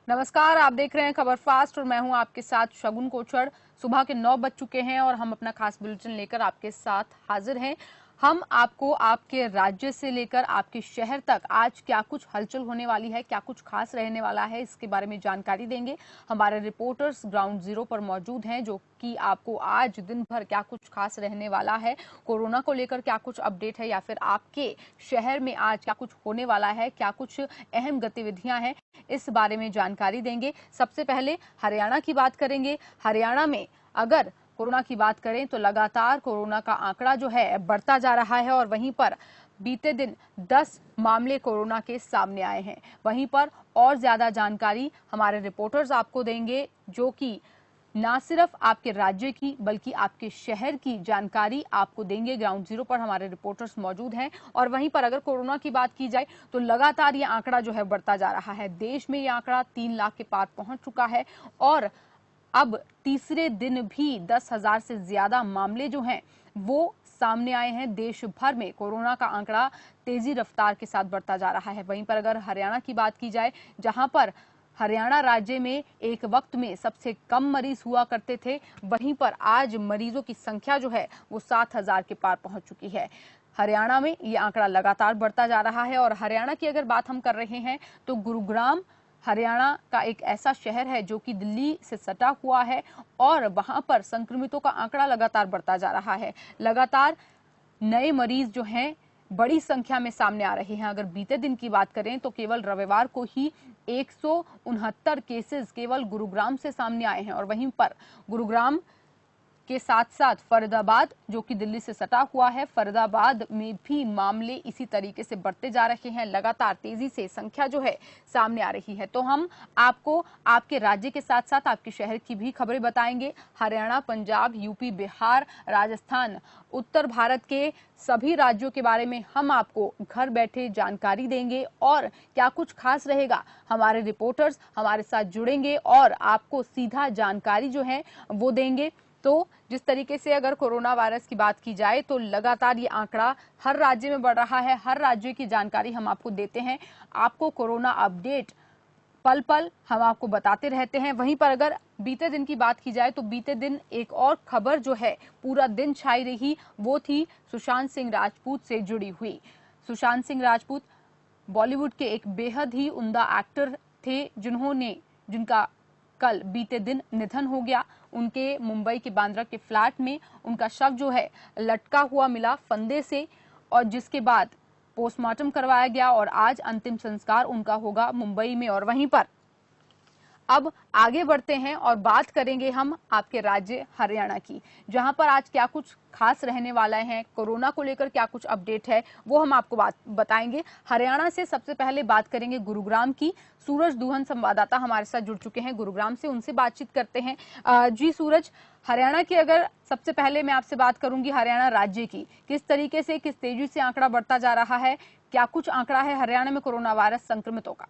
नमस्कार, आप देख रहे हैं खबर फास्ट और मैं हूं आपके साथ शगुन कोचर। सुबह के 9 बज चुके हैं और हम अपना खास बुलेटिन लेकर आपके साथ हाजिर हैं। हम आपको आपके राज्य से लेकर आपके शहर तक आज क्या कुछ हलचल होने वाली है, क्या कुछ खास रहने वाला है, इसके बारे में जानकारी देंगे। हमारे रिपोर्टर्स ग्राउंड जीरो पर मौजूद हैं जो कि आपको आज दिन भर क्या कुछ खास रहने वाला है, कोरोना को लेकर क्या कुछ अपडेट है या फिर आपके शहर में आज क्या कुछ होने वाला है, क्या कुछ अहम गतिविधियां हैं, इस बारे में जानकारी देंगे। सबसे पहले हरियाणा की बात करेंगे। हरियाणा में अगर कोरोना की बात करें तो लगातार कोरोना का आंकड़ा जो है बढ़ता जा रहा है और वहीं पर बीते दिन 10 मामले कोरोना के सामने आए हैं। वहीं पर और ज्यादा जानकारी हमारे रिपोर्टर्स आपको देंगे जो कि ना सिर्फ आपके राज्य की बल्कि आपके शहर की जानकारी आपको देंगे। ग्राउंड जीरो पर हमारे रिपोर्टर्स मौजूद हैं और वहीं पर अगर कोरोना की बात की जाए तो लगातार ये आंकड़ा जो है बढ़ता जा रहा है। देश में ये आंकड़ा 3 लाख के पार पहुंच चुका है और अब तीसरे दिन भी 10,000 से ज्यादा मामले जो हैं वो सामने आए हैं। देश भर में कोरोना का आंकड़ा तेजी रफ्तार के साथ बढ़ता जा रहा है। वहीं पर अगर हरियाणा की बात की जाए, जहां पर हरियाणा राज्य में एक वक्त में सबसे कम मरीज हुआ करते थे, वहीं पर आज मरीजों की संख्या जो है वो 7,000 के पार पहुंच चुकी है। हरियाणा में ये आंकड़ा लगातार बढ़ता जा रहा है और हरियाणा की अगर बात हम कर रहे हैं तो गुरुग्राम हरियाणा का एक ऐसा शहर है जो कि दिल्ली से सटा हुआ है और वहां पर संक्रमितों का आंकड़ा लगातार बढ़ता जा रहा है। लगातार नए मरीज जो हैं बड़ी संख्या में सामने आ रहे हैं। अगर बीते दिन की बात करें तो केवल रविवार को ही 169 केसेस केवल गुरुग्राम से सामने आए हैं और वहीं पर गुरुग्राम के साथ साथ फरीदाबाद जो कि दिल्ली से सटा हुआ है, फरीदाबाद में भी मामले इसी तरीके से बढ़ते जा रहे हैं। लगातार तेजी से संख्या जो है सामने आ रही है। तो हम आपको आपके राज्य के साथ साथ आपके शहर की भी खबरें बताएंगे। हरियाणा, पंजाब, यूपी, बिहार, राजस्थान, उत्तर भारत के सभी राज्यों के बारे में हम आपको घर बैठे जानकारी देंगे और क्या कुछ खास रहेगा, हमारे रिपोर्टर्स हमारे साथ जुड़ेंगे और आपको सीधा जानकारी जो है वो देंगे। तो जिस तरीके से अगर कोरोना वायरस की बात की जाए तो लगातार ये आंकड़ा हर राज्य में बढ़ रहा है। हर राज्य की जानकारी हम आपको देते हैं। आपको कोरोना अपडेट पल पल हम आपको बताते रहते हैं। वहीं पर अगर बीते दिन की बात की जाए तो बीते दिन एक और खबर जो है पूरा दिन छाई रही, वो थी सुशांत सिंह राजपूत से जुड़ी हुई। सुशांत सिंह राजपूत बॉलीवुड के एक बेहद ही उम्दा एक्टर थे जिनका कल बीते दिन निधन हो गया। उनके मुंबई के बांद्रा के फ्लैट में उनका शव जो है लटका हुआ मिला फंदे से और जिसके बाद पोस्टमार्टम करवाया गया और आज अंतिम संस्कार उनका होगा मुंबई में। और वहीं पर अब आगे बढ़ते हैं और बात करेंगे हम आपके राज्य हरियाणा की, जहां पर आज क्या कुछ खास रहने वाला है, कोरोना को लेकर क्या कुछ अपडेट है वो हम आपको बताएंगे। हरियाणा से सबसे पहले बात करेंगे गुरुग्राम की। सूरज दुहन संवाददाता हमारे साथ जुड़ चुके हैं गुरुग्राम से, उनसे बातचीत करते हैं। जी सूरज, हरियाणा की अगर सबसे पहले मैं आपसे बात करूंगी हरियाणा राज्य की, किस तरीके से किस तेजी से आंकड़ा बढ़ता जा रहा है, क्या कुछ आंकड़ा है हरियाणा में कोरोना वायरस संक्रमितों का?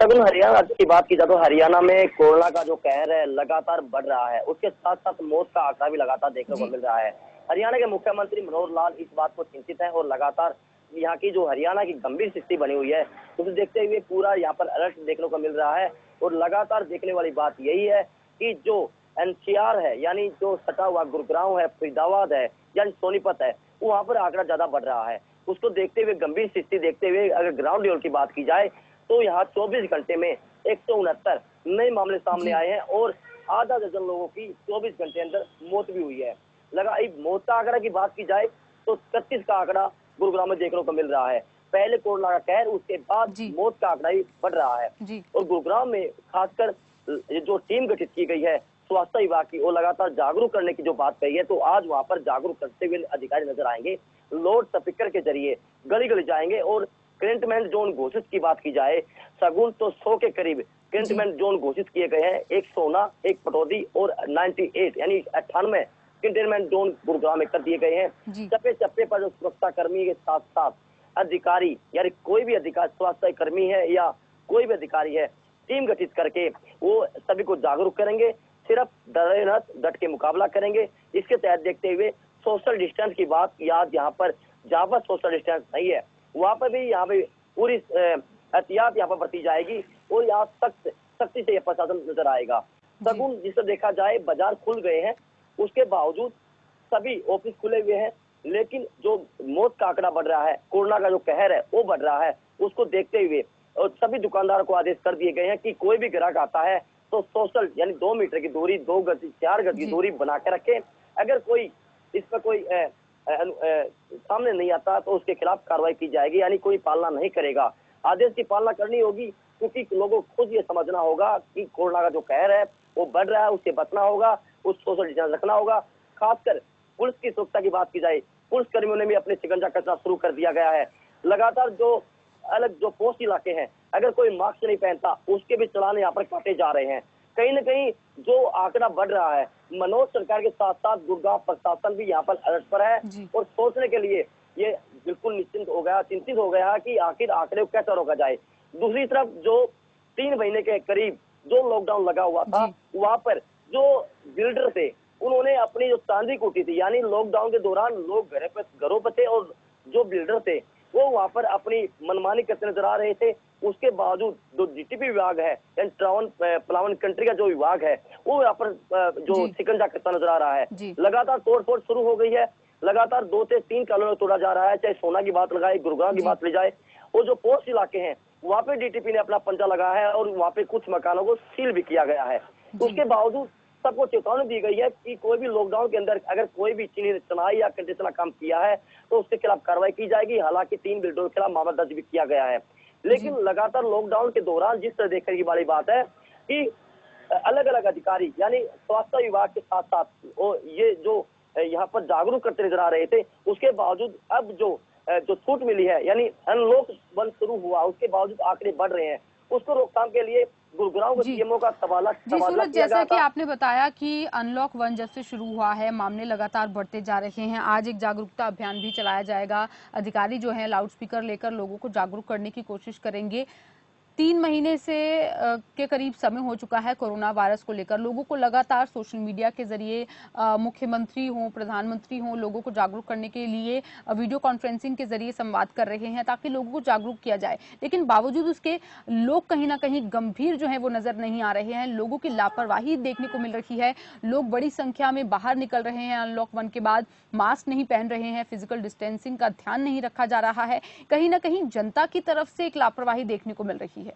अगर हरियाणा राज्य की बात की जाए तो हरियाणा में कोरोना का जो कहर है लगातार बढ़ रहा है। उसके साथ साथ मौत का आंकड़ा भी लगातार देखने को मिल रहा है। हरियाणा के मुख्यमंत्री मनोहर लाल इस बात को चिंतित है और लगातार यहाँ की जो हरियाणा की गंभीर स्थिति बनी हुई है उसे देखते हुए पूरा यहाँ पर अलर्ट देखने को मिल रहा है। और लगातार देखने वाली बात यही है कि जो एनसीआर है यानी जो सटा हुआ गुरुग्राम है, फरीदाबाद है या सोनीपत है, वहाँ पर आंकड़ा ज्यादा बढ़ रहा है। उसको देखते हुए, गंभीर स्थिति देखते हुए अगर ग्राउंड लेवल की बात की जाए तो यहाँ 24 घंटे में 169 नए मामले सामने आए हैं और आधा दर्जन लोगों की 24 घंटे अंदर मौत भी हुई है। मौत का आंकड़ा की बात की जाए तो 31 का आंकड़ा गुरुग्राम में देखने को मिल रहा है। पहले कोरोना का कहर, उसके बाद मौत का आंकड़ा ही बढ़ रहा है। और गुरुग्राम में खासकर जो टीम गठित की गई है स्वास्थ्य विभाग की, वो लगातार जागरूक करने की जो बात कही है, तो आज वहां पर जागरूक करते हुए अधिकारी नजर आएंगे। लाउड स्पीकर के जरिए गली गली जाएंगे और कंटेनमेंट जोन घोषित की बात की जाए, सगुन तो 100 के करीब कंटेनमेंट जोन घोषित किए गए हैं। एक सोना, एक पटौदी और 98 यानी 98 कंटेनमेंट जोन गुरुग्राम में कर दिए गए हैं। चप्पे चप्पे पर जो सुरक्षा कर्मी के साथ साथ अधिकारी यानी कोई भी अधिकारी, स्वास्थ्य कर्मी है या कोई भी अधिकारी है, टीम गठित करके वो सभी को जागरूक करेंगे। सिर्फ डरे न डट के मुकाबला करेंगे। इसके तहत देखते हुए सोशल डिस्टेंस की बात, याद यहाँ पर जहाँ पर सोशल डिस्टेंस नहीं है वहां पर भी यहाँ पे पूरी एहतियात यहाँ पर बरती जाएगी और यहाँ सख्ती से यह प्रशासन नजर आएगा। सगुन जिसे देखा जाए बाजार खुल गए हैं, उसके बावजूद सभी ऑफिस खुले हुए हैं, लेकिन जो मौत का आंकड़ा बढ़ रहा है, कोरोना का जो कहर है वो बढ़ रहा है, उसको देखते हुए और सभी दुकानदारों को आदेश कर दिए गए हैं कि कोई भी ग्राहक आता है तो सोशल यानी 2 मीटर की दूरी, 2 गज 4 गज की दूरी बना के रखें। अगर कोई इस पर कोई सामने नहीं आता तो उसके खिलाफ कार्रवाई की जाएगी, यानी कोई पालना नहीं करेगा। आदेश की पालना करनी होगी, क्योंकि लोगों को खुद ये समझना होगा कि कोरोना का जो कहर है वो बढ़ रहा है, उससे बचना होगा, उस सोशल डिस्टेंस रखना होगा। खासकर पुलिस की सुरक्षा की बात की जाए, पुलिस कर्मियों ने भी अपने शिकंजा कसना शुरू कर दिया गया है। लगातार जो अलग जो पोस्ट इलाके हैं, अगर कोई मास्क नहीं पहनता उसके भी चालान यहाँ पर काटे जा रहे हैं। कहीं न कहीं जो आंकड़ा बढ़ रहा है, मनोज सरकार के साथ साथ गुड़गांव प्रशासन भी यहाँ पर अलर्ट पर है और सोचने के लिए ये बिल्कुल चिंतित हो गया कि आखिर आंकड़े को कैसे रोका जाए। दूसरी तरफ जो 3 महीने के करीब जो लॉकडाउन लगा हुआ था, वहां पर जो बिल्डर थे उन्होंने अपनी जो चांदी कूटी थी, यानी लॉकडाउन के दौरान लोग घरों पर थे और जो बिल्डर थे वो वहां पर अपनी मनमानी करते नजर आ रहे थे। उसके बावजूद जो जीटीपी विभाग है, प्लावन कंट्री का जो विभाग है, वो यहाँ पर जो शिकंजा कसता नजर आ रहा है। लगातार तोड़फोड़ शुरू हो गई है, लगातार 2 से 3 कॉलोनी तोड़ा जा रहा है, चाहे सोना की बात लगाए, गुरुग्राम की बात ले जाए, और जो पोस्ट इलाके हैं वहाँ पे डीटीपी ने अपना पंजा लगाया है और वहाँ पे कुछ मकानों को सील भी किया गया है। उसके बावजूद सबको चेतावनी दी गई है कि कोई भी लॉकडाउन के अंदर अगर कोई भी चीनी चुनाई या कंडीशनल काम किया है तो उसके खिलाफ कार्रवाई की जाएगी। हालांकि 3 बिल्डरों के खिलाफ मामला दर्ज भी किया गया है, लेकिन लगातार लॉकडाउन के दौरान जिस तरह देखने की बड़ी बात है कि अलग अलग अधिकारी यानी स्वास्थ्य विभाग के साथ साथ ये जो यहाँ पर जागरूक करते नजर आ रहे थे, उसके बावजूद अब जो छूट मिली है यानी अनलॉक 1 शुरू हुआ, उसके बावजूद आंकड़े बढ़ रहे हैं। उसको रोकथाम के लिए गुरुग्राम के सीएमओ का तबादला सूरज, जैसा कि आपने बताया कि अनलॉक 1 जब से शुरू हुआ है, मामले लगातार बढ़ते जा रहे हैं। आज एक जागरूकता अभियान भी चलाया जाएगा। अधिकारी जो हैं लाउड स्पीकर लेकर लोगों को जागरूक करने की कोशिश करेंगे। 3 महीने से के करीब समय हो चुका है कोरोना वायरस को लेकर। लोगों को लगातार सोशल मीडिया के जरिए मुख्यमंत्री हों, प्रधानमंत्री हों, लोगों को जागरूक करने के लिए वीडियो कॉन्फ्रेंसिंग के जरिए संवाद कर रहे हैं ताकि लोगों को जागरूक किया जाए। लेकिन बावजूद उसके लोग कहीं ना कहीं गंभीर जो है वो नजर नहीं आ रहे हैं। लोगों की लापरवाही देखने को मिल रही है। लोग बड़ी संख्या में बाहर निकल रहे हैं अनलॉक 1 के बाद, मास्क नहीं पहन रहे हैं, फिजिकल डिस्टेंसिंग का ध्यान नहीं रखा जा रहा है। कहीं ना कहीं जनता की तरफ से एक लापरवाही देखने को मिल रही है।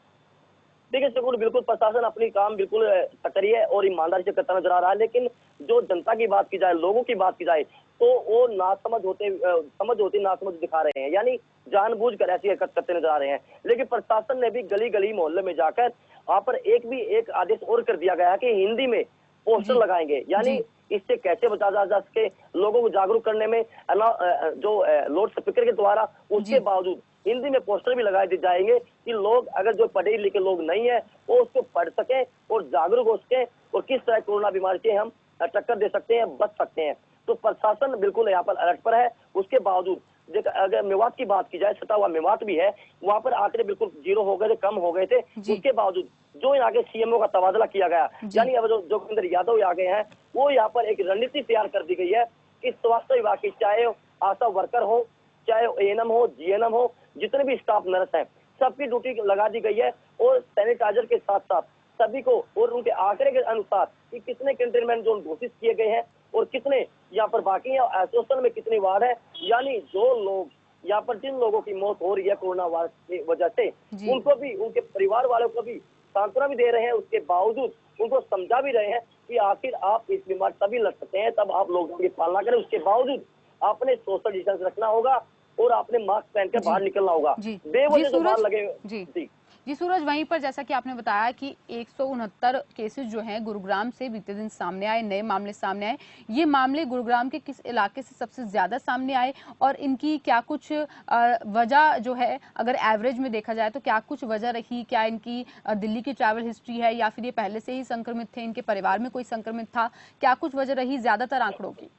देखिए सकुल, बिल्कुल प्रशासन अपनी काम बिल्कुल सक्रिय और ईमानदारी से करता नजर आ रहा है, लेकिन जो जनता की बात की जाए, लोगों की बात की जाए, तो वो नासमझ होते नासमझ दिखा रहे हैं, यानी जानबूझकर ऐसी हरकत करते नजर आ रहे हैं। लेकिन प्रशासन ने भी गली गली मोहल्ले में जाकर वहां पर एक आदेश और कर दिया गया है कि हिंदी में पोस्टर लगाएंगे, यानी इससे कैसे बचा जा सके, लोगों को जागरूक करने में जो लाउड स्पीकर के द्वारा, उसके बावजूद हिंदी में पोस्टर भी लगाए दिए जाएंगे कि लोग अगर जो पढ़े लिखे लोग नहीं है वो उसको पढ़ सके और जागरूक हो सके और किस तरह कोरोना बीमारी से हम टक्कर दे सकते हैं, बच सकते हैं। तो प्रशासन बिल्कुल यहाँ पर अलर्ट पर है। उसके बावजूद अगर मेवात की बात की जाए, सटा हुआ मेवात भी है, वहां पर आंकड़े बिल्कुल 0 हो गए थे, कम हो गए थे। उसके बावजूद जो यहाँ के सीएमओ का तबादला किया गया, यानी अब जो जोगिंदर यादव आ गए हैं, वो यहाँ पर एक रणनीति तैयार कर दी गई है कि स्वास्थ्य विभाग की, चाहे आशा वर्कर हो, चाहे एएनएम हो, जीएनएम हो, जितने भी स्टाफ नर्स हैं, सबकी ड्यूटी लगा दी गई है और सैनिटाइजर के साथ साथ सभी को और उनके आंकड़े के अनुसार कि कितने कंटेनमेंट जोन घोषित किए गए हैं और कितने यहाँ पर बाकी है, एसोसिएशन में कितनी वार्ड है, यानी जो लोग यहाँ पर जिन लोगों की मौत हो रही है कोरोना वायरस की वजह से, उनको भी, उनके परिवार वालों को भी सांत्वना भी दे रहे हैं। उसके बावजूद उनको समझा भी रहे हैं कि आखिर आप इस बीमारी तभी लड़ सकते हैं तब आप लॉकडाउन की पालना करें। उसके बावजूद आपने सोशल डिस्टेंस रखना होगा और आपने मास्क पहन के बाहर निकलना होगा। बेवजह जो बाहर लगे जी सूरज, वहीं पर जैसा कि आपने बताया कि 169 केसेस जो हैं गुरुग्राम से बीते दिन सामने आए, नए मामले सामने आए। ये मामले गुरुग्राम के किस इलाके से सबसे ज्यादा सामने आए और इनकी क्या कुछ वजह जो है, अगर एवरेज में देखा जाए तो क्या कुछ वजह रही? क्या इनकी दिल्ली की ट्रैवल हिस्ट्री है या फिर ये पहले से ही संक्रमित थे, इनके परिवार में कोई संक्रमित था? क्या कुछ वजह रही ज्यादातर आंकड़ों की?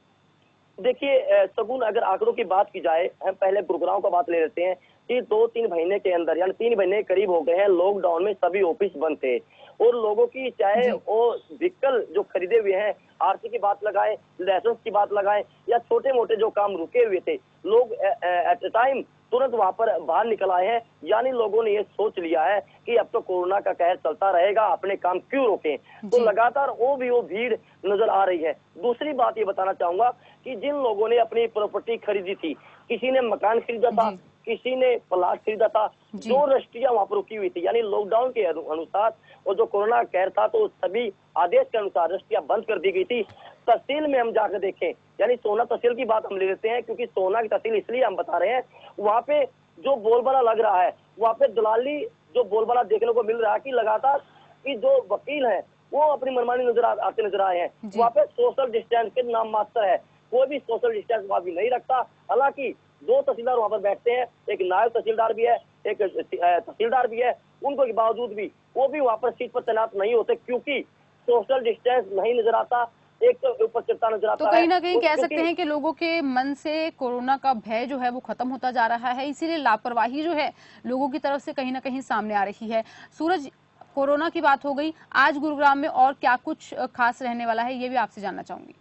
देखिए सगुन, अगर आंकड़ों की बात की जाए, हम पहले गुरुग्राम का बात ले लेते हैं कि 2-3 महीने के अंदर, यानी 3 महीने करीब हो गए हैं, लॉकडाउन में सभी ऑफिस बंद थे और लोगों की चाहे वो व्हीकल जो खरीदे हुए हैं, आरसी की बात लगाए, लाइसेंस की बात लगाए या छोटे मोटे जो काम रुके हुए थे, लोग एट ए टाइम तुरंत वहां पर बाहर निकल आए हैं। यानी लोगों ने ये सोच लिया है कि अब तो कोरोना का कहर चलता रहेगा, अपने काम क्यों रोकें। तो लगातार वो भीड़ नजर आ रही है। दूसरी बात ये बताना चाहूंगा कि जिन लोगों ने अपनी प्रॉपर्टी खरीदी थी, किसी ने मकान खरीदा था, किसी ने प्लाट खरीदा था, जो रजिस्ट्रियां वहां पर रुकी हुई थी, यानी लॉकडाउन के अनुसार और जो कोरोना कहर था तो सभी आदेश के अनुसार रजिस्ट्रियां बंद कर दी गई थी। तहसील में हम जाकर देखें, यानी सोना तहसील की बात हम ले लेते हैं, क्योंकि सोना की तहसील इसलिए हम बता रहे हैं, वहां पे जो बोलबाला लग रहा है, वहां पे दलाली जो बोलबाला देखने को मिल रहा है कि लगातार कि जो वकील है वो अपनी मनमानी आते नजर आए हैं। वहाँ पे सोशल डिस्टेंस के नाम मात्र है, कोई भी सोशल डिस्टेंस वहां भी नहीं रखता। हालांकि 2 तहसीलदार वहां पर बैठते हैं, एक नायब तहसीलदार भी है, एक तहसीलदार भी है, उनको के बावजूद भी वो भी वहां पर सीट पर तैनात नहीं होते, क्योंकि सोशल डिस्टेंस नहीं नजर आता, एक तो उपस्थिरता नजर आता है। तो कहीं ना कहीं कह सकते हैं कि लोगों के मन से कोरोना का भय जो है वो खत्म होता जा रहा है, इसीलिए लापरवाही जो है लोगों की तरफ से कहीं ना कहीं सामने आ रही है। सूरज, कोरोना की बात हो गई, आज गुरुग्राम में और क्या कुछ खास रहने वाला है ये भी आपसे जानना चाहूंगी।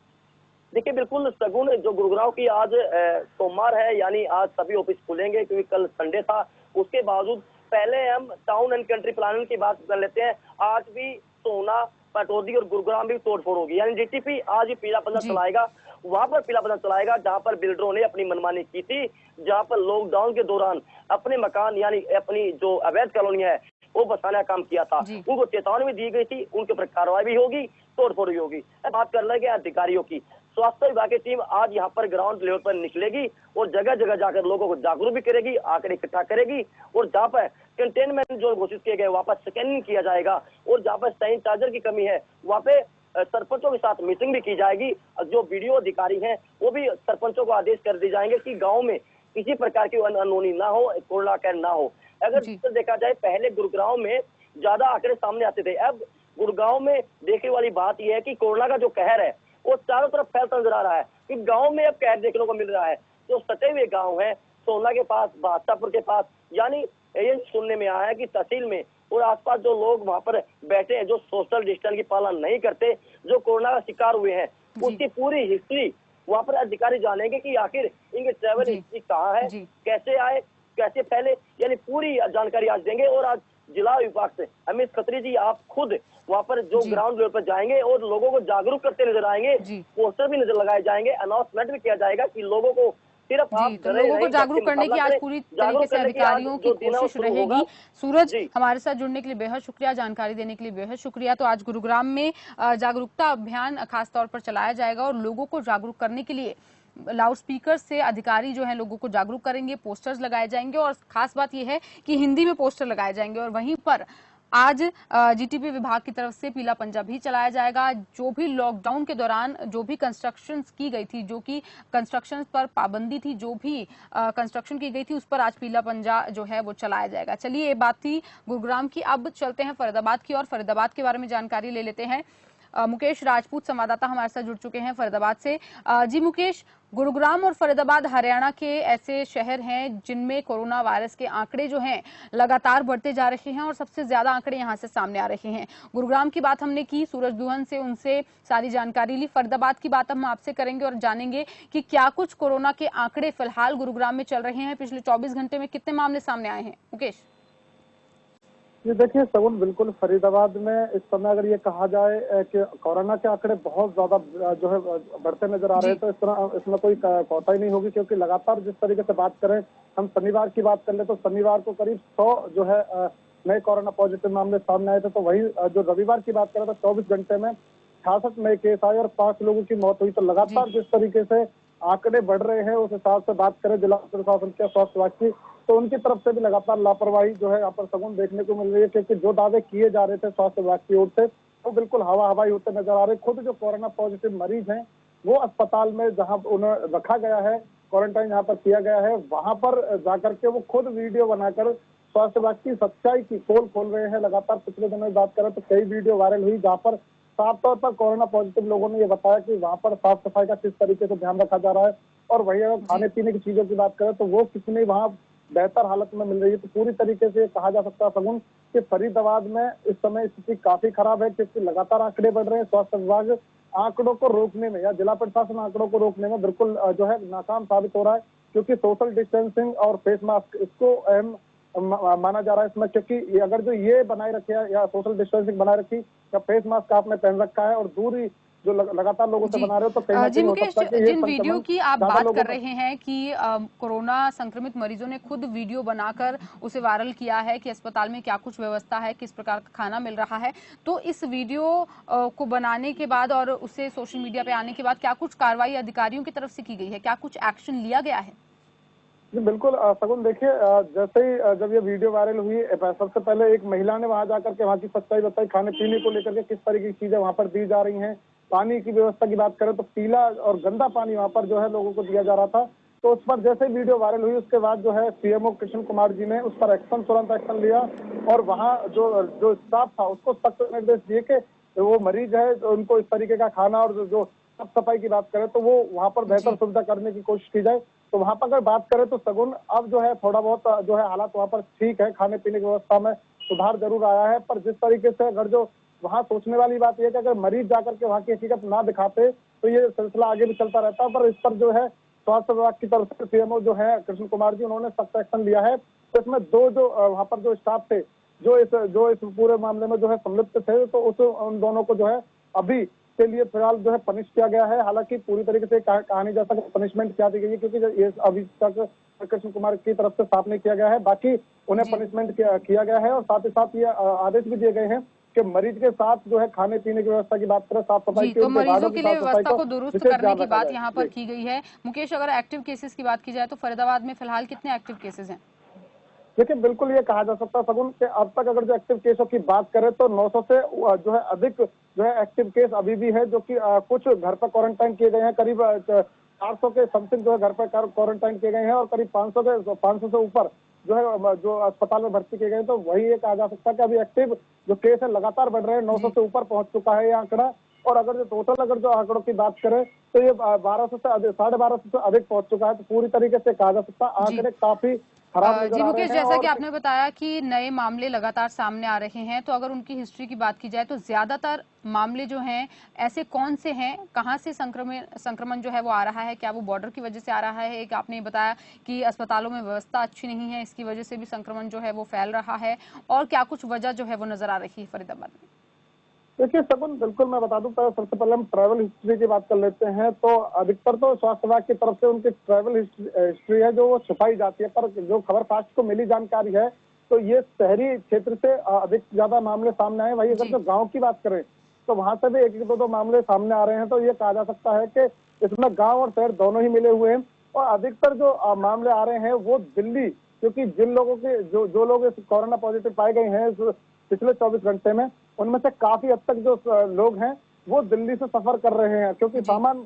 देखिए बिल्कुल सगुन, जो गुरुग्राम की आज सोमवार है, यानी आज सभी ऑफिस खुलेंगे क्योंकि कल संडे था। उसके बावजूद पहले हम टाउन एंड कंट्री प्लानिंग की बात कर लेते हैं। आज भी सोना, पटौदी और गुरुग्राम भी तोड़फोड़ होगी, यानी डीटीपी आज भी पीला पन्ना चलाएगा। वहां पर पीला पन्ना चलाएगा जहां पर बिल्डरों ने अपनी मनमानी की थी, जहां पर लॉकडाउन के दौरान अपने मकान यानी अपनी जो अवैध कॉलोनी है वो बसाने का काम किया था, उनको चेतावनी भी दी गई थी, उनके ऊपर कार्रवाई भी होगी, तोड़फोड़ भी होगी। बात कर लेंगे अधिकारियों की। स्वास्थ्य विभाग की टीम आज यहाँ पर ग्राउंड लेवल पर निकलेगी और जगह जगह जाकर लोगों को जागरूक भी करेगी, आंकड़े इकट्ठा करेगी, और जहाँ पर कंटेनमेंट जोन घोषित किए गए वहाँ पर स्कैनिंग किया जाएगा, और जहाँ पर सैनिटाइजर की कमी है वहाँ पे सरपंचों के साथ मीटिंग भी की जाएगी। जो वीडियो अधिकारी हैं वो भी सरपंचों को आदेश कर दिए जाएंगे कि गाँव में किसी प्रकार की अनहोनी ना हो, कोरोना कहर ना हो। अगर देखा जाए पहले गुरुग्राम में ज्यादा आंकड़े सामने आते थे, अब गुरुग्राम में देखने वाली बात यह है कि कोरोना का जो कहर है वो चारों तरफ फैलता नजर आ रहा है, कि गांव में अब कहर देखने को मिल रहा है। जो सटे हुए गांव है, सोना के पास, बादशाहपुर के पास, यानी ये सुनने में आया है कि तहसील में और आसपास जो लोग वहां पर बैठे हैं, जो सोशल डिस्टेंस की पालन नहीं करते, जो कोरोना का शिकार हुए हैं, उसकी पूरी हिस्ट्री वहां पर अधिकारी जानेंगे कि आखिर इनके ट्रेवल हिस्ट्री कहाँ है, कैसे आए, कैसे फैले, यानी पूरी जानकारी आज देंगे। और आज जिला विभाग से अमित खत्री जी आप खुद वहाँ पर जो ग्राउंड लेवल पर जाएंगे और लोगों को जागरूक करते नजर आएंगे, पोस्टर भी नजर लगाए जाएंगे, अनाउंसमेंट भी किया जाएगा कि लोगों को सिर्फ तो लोगों को जागरूक करने की आज पूरी तरीके से अधिकारियों की कोशिश रहेगी। सूरज, हमारे साथ जुड़ने के लिए बेहद शुक्रिया, जानकारी देने के लिए बेहद शुक्रिया। तो आज गुरुग्राम में जागरूकता अभियान खास तौर पर चलाया जाएगा और लोगों को जागरूक करने के लिए लाउड स्पीकर से अधिकारी जो है लोगों को जागरूक करेंगे, पोस्टर्स लगाए जाएंगे, और खास बात यह है कि हिंदी में पोस्टर लगाए जाएंगे। और वहीं पर आज जीटीपी विभाग की तरफ से पीला पंजा भी चलाया जाएगा। जो भी लॉकडाउन के दौरान जो भी कंस्ट्रक्शन की गई थी, जो कि कंस्ट्रक्शन पर पाबंदी थी, जो भी कंस्ट्रक्शन की गई थी, उस पर आज पीला पंजा जो है वो चलाया जाएगा। चलिए, ये बात थी गुरुग्राम की। अब चलते हैं फरीदाबाद की और फरीदाबाद के बारे में जानकारी ले लेते हैं। मुकेश राजपूत संवाददाता हमारे साथ जुड़ चुके हैं फरीदाबाद से। जी मुकेश, गुरुग्राम और फरीदाबाद हरियाणा के ऐसे शहर हैं जिनमें कोरोना वायरस के आंकड़े जो हैं लगातार बढ़ते जा रहे हैं और सबसे ज्यादा आंकड़े यहां से सामने आ रहे हैं। गुरुग्राम की बात हमने की, सूरज दुहन से उनसे सारी जानकारी ली। फरीदाबाद की बात हम आपसे करेंगे और जानेंगे कि क्या कुछ कोरोना के आंकड़े फिलहाल गुरुग्राम में चल रहे हैं। पिछले 24 घंटे में कितने मामले सामने आए हैं मुकेश? ये देखिए सगुन, बिल्कुल फरीदाबाद में इस समय अगर ये कहा जाए कि कोरोना के आंकड़े बहुत ज्यादा जो है बढ़ते नजर आ रहे हैं, तो इस तरह इसमें कोई कोताही नहीं होगी, क्योंकि लगातार जिस तरीके से बात करें, हम शनिवार की बात कर ले तो शनिवार को करीब 100 जो है नए कोरोना पॉजिटिव मामले सामने आए थे। तो वही जो रविवार की बात करें तो 24 घंटे में 66 नए केस आए और 5 लोगों की मौत हुई। तो लगातार जिस तरीके से आंकड़े बढ़ रहे हैं उस हिसाब से बात करें जिला प्रशासन के, स्वास्थ्य विभाग की, तो उनकी तरफ से भी लगातार लापरवाही जो है यहाँ पर सगुन देखने को मिल रही है, क्योंकि जो दावे किए जा रहे थे स्वास्थ्य विभाग की ओर से वो बिल्कुल हवाई होते नजर आ रहे। खुद जो कोरोना पॉजिटिव मरीज हैं वो अस्पताल में जहाँ उन्हें रखा गया है, क्वारंटाइन यहाँ पर किया गया है, वहां पर जाकर के वो खुद वीडियो बनाकर स्वास्थ्य विभाग की सच्चाई की पोल खोल रहे हैं। लगातार पिछले दिनों में बात करें तो कई वीडियो वायरल हुई जहाँ पर साफ तौर पर कोरोना पॉजिटिव लोगों ने ये बताया कि वहां पर साफ सफाई का किस तरीके से ध्यान रखा जा रहा है। और वही अगर खाने पीने की चीजों की बात करें तो वो कितने वहाँ बेहतर हालत में मिल रही है। तो पूरी तरीके से कहा जा सकता है सगुन कि फरीदाबाद में इस समय स्थिति काफी खराब है, क्योंकि लगातार आंकड़े बढ़ रहे हैं। स्वास्थ्य विभाग आंकड़ों को रोकने में या जिला प्रशासन आंकड़ों को रोकने में बिल्कुल जो है नाकाम साबित हो रहा है, क्योंकि सोशल डिस्टेंसिंग और फेस मास्क इसको अहम माना जा रहा है इसमें, क्योंकि अगर जो ये बनाए रखे या सोशल डिस्टेंसिंग बनाए रखी या फेस मास्क आपने पहन रखा है और दूरी जो लगातार लोगों से जी बना रहे हो, तो कहीं ना जी कहीं हो मुकेश, सकता है कि ये जिन वीडियो संक्रमण की आप ज्यादा बात लोगों कर में। रहे हैं कि कोरोना संक्रमित मरीजों ने खुद वीडियो बनाकर उसे वायरल किया है कि अस्पताल में क्या कुछ व्यवस्था है, किस प्रकार का खाना मिल रहा है, तो इस वीडियो को बनाने के बाद और उसे सोशल मीडिया पे आने के बाद क्या कुछ कार्रवाई अधिकारियों की तरफ से की गई है, क्या कुछ एक्शन लिया गया है? जी बिल्कुल सगुन देखिए, जैसे ही जब ये वीडियो वायरल हुई, सबसे पहले एक महिला ने वहां जाकर के वहां की सच्चाई बताई, खाने पीने को लेकर के किस तरीके की चीजें वहां पर दी जा रही हैं। पानी की व्यवस्था की बात करें तो पीला और गंदा पानी वहां पर जो है लोगों को दिया जा रहा था। तो उस पर जैसे ही वीडियो वायरल हुई, उसके बाद जो है सीएमओ कृष्ण कुमार जी ने उस पर तुरंत एक्शन लिया और वहाँ जो जो स्टाफ था उसको सख्त निर्देश दिए कि वो मरीज है तो उनको इस तरीके का खाना और जो साफ सफाई की बात करें तो वो वहां पर बेहतर सुविधा करने की कोशिश की जाए। तो वहां पर अगर बात करें तो सगुन अब जो है थोड़ा बहुत जो है हालात वहां पर ठीक है, खाने पीने की व्यवस्था में सुधार जरूर आया है। पर जिस तरीके से अगर जो वहां सोचने वाली बात यह है कि अगर मरीज जाकर के वहां की हकीकत ना दिखाते तो ये सिलसिला आगे भी चलता रहता। पर इस पर जो है स्वास्थ्य विभाग की तरफ से सीएमओ जो है कृष्ण कुमार जी, उन्होंने सख्त एक्शन लिया है। तो इसमें दो जो वहां पर जो स्टाफ थे जो इस पूरे मामले में जो है संलिप्त थे, तो उन दोनों को जो है अभी के लिए फिलहाल जो है पनिश किया गया है। हालांकि पूरी तरीके से कहानी जैसा पनिशमेंट क्या दी गई है, क्योंकि ये अभी तक कृष्ण कुमार की तरफ से साफ नहीं किया गया है। बाकी उन्हें पनिशमेंट किया गया है और साथ ही साथ ये आदेश भी दिए गए हैं कि मरीज के साथ जो है खाने पीने की व्यवस्था की बात करें, साफ सफाई जी, की, तो उनके मरीजों वार्डों के की लिए साफ सफाई व्यवस्था को को दुरुस्त विशेष करने ध्यान की रखा बात जाए। यहाँ पर की गई है। मुकेश, अगर एक्टिव केसेस की बात की जाए तो फरीदाबाद में फिलहाल कितने एक्टिव केसेस हैं? देखिए बिल्कुल ये कहा जा सकता है सगुन कि अब तक अगर जो एक्टिव केसों की बात करें तो 900 से जो है अधिक जो है एक्टिव केस अभी भी है, जो कि कुछ घर पर क्वारंटाइन किए गए हैं। करीब 400 के समथिंग जो है घर पर क्वारंटाइन किए गए हैं और करीब 500 से ऊपर जो है जो अस्पताल में भर्ती किए गए हैं। तो वही ये कहा जा सकता है कि अभी एक्टिव जो केस है लगातार बढ़ रहे हैं, 900 से ऊपर पहुंच चुका है ये आंकड़ा। और अगर जो टोटल अगर जो आंकड़ों की बात करें तो ये 1200 से 1250 से अधिक पहुंच चुका है। तो पूरी तरीके से कहा जा सकता है आंकड़े काफी खराब नजर जी आ मुकेश, रहे हैं। जैसा कि और आपने बताया कि नए मामले लगातार सामने आ रहे हैं, तो अगर उनकी हिस्ट्री की बात की जाए तो ज्यादातर मामले जो हैं ऐसे कौन से हैं, कहां से संक्रमण जो है वो आ रहा है? क्या वो बॉर्डर की वजह से आ रहा है? एक आपने बताया कि अस्पतालों में व्यवस्था अच्छी नहीं है, इसकी वजह से भी संक्रमण जो है वो फैल रहा है, और क्या कुछ वजह जो है वो नजर आ रही है फरीदाबाद में? देखिए सगुन बिल्कुल मैं बता दूं, सबसे पहले हम ट्रैवल हिस्ट्री की बात कर लेते हैं। तो अधिकतर तो स्वास्थ्य विभाग की तरफ से उनकी ट्रैवल हिस्ट्री है जो वो छुपाई जाती है, पर जो खबर फास्ट को मिली जानकारी है तो ये शहरी क्षेत्र से अधिक ज्यादा मामले सामने आए। वही अगर जो गाँव की बात करें तो वहां से भी एक दो मामले सामने आ रहे हैं। तो ये कहा जा सकता है कि इसमें गाँव और शहर दोनों ही मिले हुए हैं। और अधिकतर जो मामले आ रहे हैं वो दिल्ली, क्योंकि जिन लोगों के जो लोग इस कोरोना पॉजिटिव पाए गए हैं पिछले 24 घंटे में, उनमें से काफी हद तक जो लोग हैं वो दिल्ली से सफर कर रहे हैं, क्योंकि सामान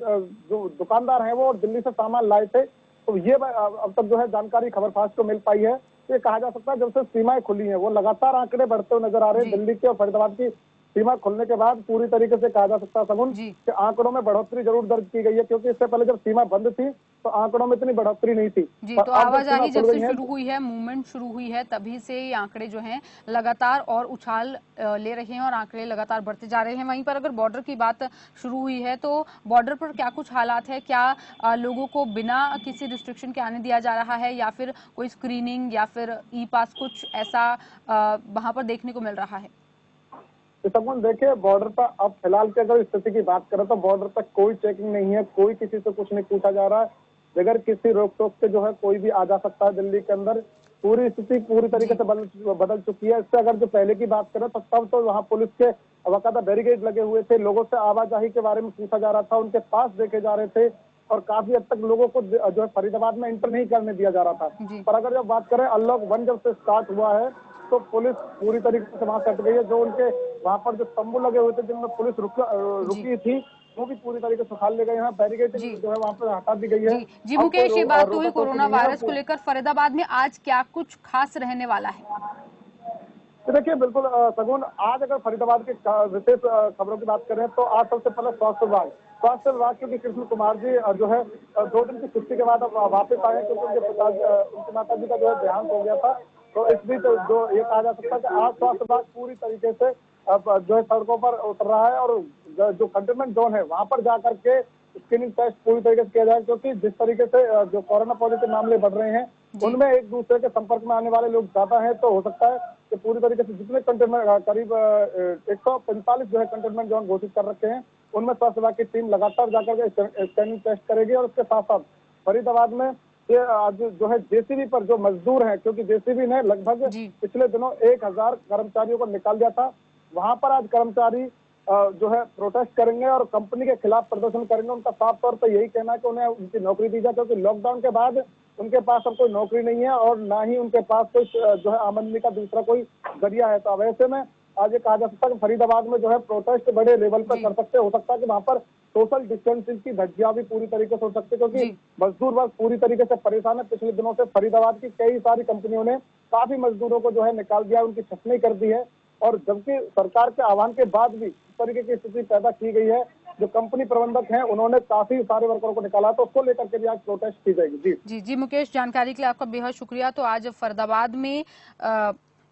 जो दुकानदार हैं वो दिल्ली से सामान लाए थे। तो ये अब तक जो है जानकारी खबर फास्ट को मिल पाई है। तो ये कहा जा सकता है जब से सीमाएं खुली हैं वो लगातार आंकड़े बढ़ते हुए नजर आ रहे हैं। दिल्ली के और फरीदाबाद की सीमा खुलने के बाद पूरी तरीके से कहा जा सकता है सगुन कि आंकड़ों में बढ़ोतरी जरूर दर्ज की गई है, क्योंकि इससे पहले जब सीमा बंद थी तो आंकड़ों में इतनी बढ़ोतरी नहीं थी। जी, तो आवाजाही जब से शुरू हुई है, मूवमेंट शुरू हुई है, तभी से ये आंकड़े जो हैं लगातार और उछाल ले रहे हैं और आंकड़े लगातार बढ़ते जा रहे हैं। वहीं पर अगर बॉर्डर की बात शुरू हुई है तो बॉर्डर पर क्या कुछ हालात है? क्या लोगों को बिना किसी रिस्ट्रिक्शन के आने दिया जा रहा है, या फिर कोई स्क्रीनिंग या फिर ई पास कुछ ऐसा वहां पर देखने को मिल रहा है? सगुन देखिए, बॉर्डर पर अब फिलहाल की अगर स्थिति की बात करें तो बॉर्डर पर कोई चेकिंग नहीं है, कोई किसी से कुछ नहीं पूछा जा रहा है। बगैर किसी रोक टोक के जो है कोई भी आ जा सकता है दिल्ली के अंदर। पूरी स्थिति पूरी तरीके से बदल चुकी है। इससे अगर जो पहले की बात करें तो तब तो वहाँ पुलिस के बाकायदा बैरिकेड लगे हुए थे, लोगों से आवाजाही के बारे में पूछा जा रहा था, उनके पास देखे जा रहे थे और काफी हद तक लोगों को जो है फरीदाबाद में एंटर नहीं करने दिया जा रहा था। पर अगर जब बात करें अनलॉक 1 जब से स्टार्ट हुआ है तो पुलिस पूरी तरीके से वहां कट गई है। जो उनके वहां पर जो तंबू लगे हुए थे जिनमें पुलिस रुकी थी वो भी पूरी तरीके से उखाड़ ले गए हैं। बैरिकेडिंग जो है वहां पर हटा दी गई है। जी मुकेश, ये बात तो हुई कोरोना वायरस को लेकर। फरीदाबाद में आज क्या कुछ खास रहने वाला है? तो देखिए बिल्कुल सगुन, आज अगर फरीदाबाद की विशेष खबरों की बात करें तो आज सबसे पहले स्वास्थ्य विभाग क्योंकि कृष्ण कुमार जी जो है 2 दिन की छुट्टी के बाद अब वापस आए हैं, क्योंकि उनके माता जी का जो है देहांत हो गया था। तो इस बीच जो ये कहा जा सकता है कि आज स्वास्थ्य विभाग पूरी तरीके से अब जो है सड़कों पर उतर रहा है, और जो कंटेनमेंट जोन है वहां पर जाकर के स्क्रीनिंग टेस्ट पूरी तरीके से किया जाए, क्योंकि जिस तरीके से जो कोरोना पॉजिटिव मामले बढ़ रहे हैं उनमें एक दूसरे के संपर्क में आने वाले लोग ज्यादा हैं, तो हो सकता है कि पूरी तरीके से जितने कंटेनमेंट करीब 145 जो है कंटेनमेंट जोन घोषित कर रखे हैं, उनमें स्वास्थ्य विभाग की टीम लगातार जाकर के स्कैनिंग टेस्ट करेगी। और उसके साथ साथ फरीदाबाद में ये आज जो है जेसीबी पर जो मजदूर हैं, क्योंकि जेसीबी ने लगभग पिछले दिनों 1000 कर्मचारियों को निकाल दिया था, वहां पर आज कर्मचारी जो है प्रोटेस्ट करेंगे और कंपनी के खिलाफ प्रदर्शन करेंगे। उनका साफ तौर पर यही कहना है कि उन्हें उनकी नौकरी दी जाए, क्योंकि लॉकडाउन के बाद उनके पास अब कोई नौकरी नहीं है और ना ही उनके पास कोई जो है आमदनी का दूसरा कोई जरिया है। तो वैसे में आज ये कहा जा सकता है कि फरीदाबाद में जो है प्रोटेस्ट बड़े लेवल पर कर सकते, हो सकता है कि वहां पर सोशल डिस्टेंसिंग की धज्जियां भी पूरी तरीके से हो सकती है, क्योंकि मजदूर वर्ग पूरी तरीके से परेशान है। पिछले दिनों से फरीदाबाद की कई सारी कंपनियों ने काफी मजदूरों को जो है निकाल दिया, उनकी छटनी कर दी है, और जबकि सरकार के आह्वान के बाद भी इस तरीके की स्थिति पैदा की गई है। जो कंपनी प्रबंधक हैं उन्होंने काफी सारे वर्करों को निकाला, तो उसको लेकर के भी आज प्रोटेस्ट की जाएगी। जी मुकेश, जानकारी के लिए आपका बेहद शुक्रिया। तो आज फरीदाबाद में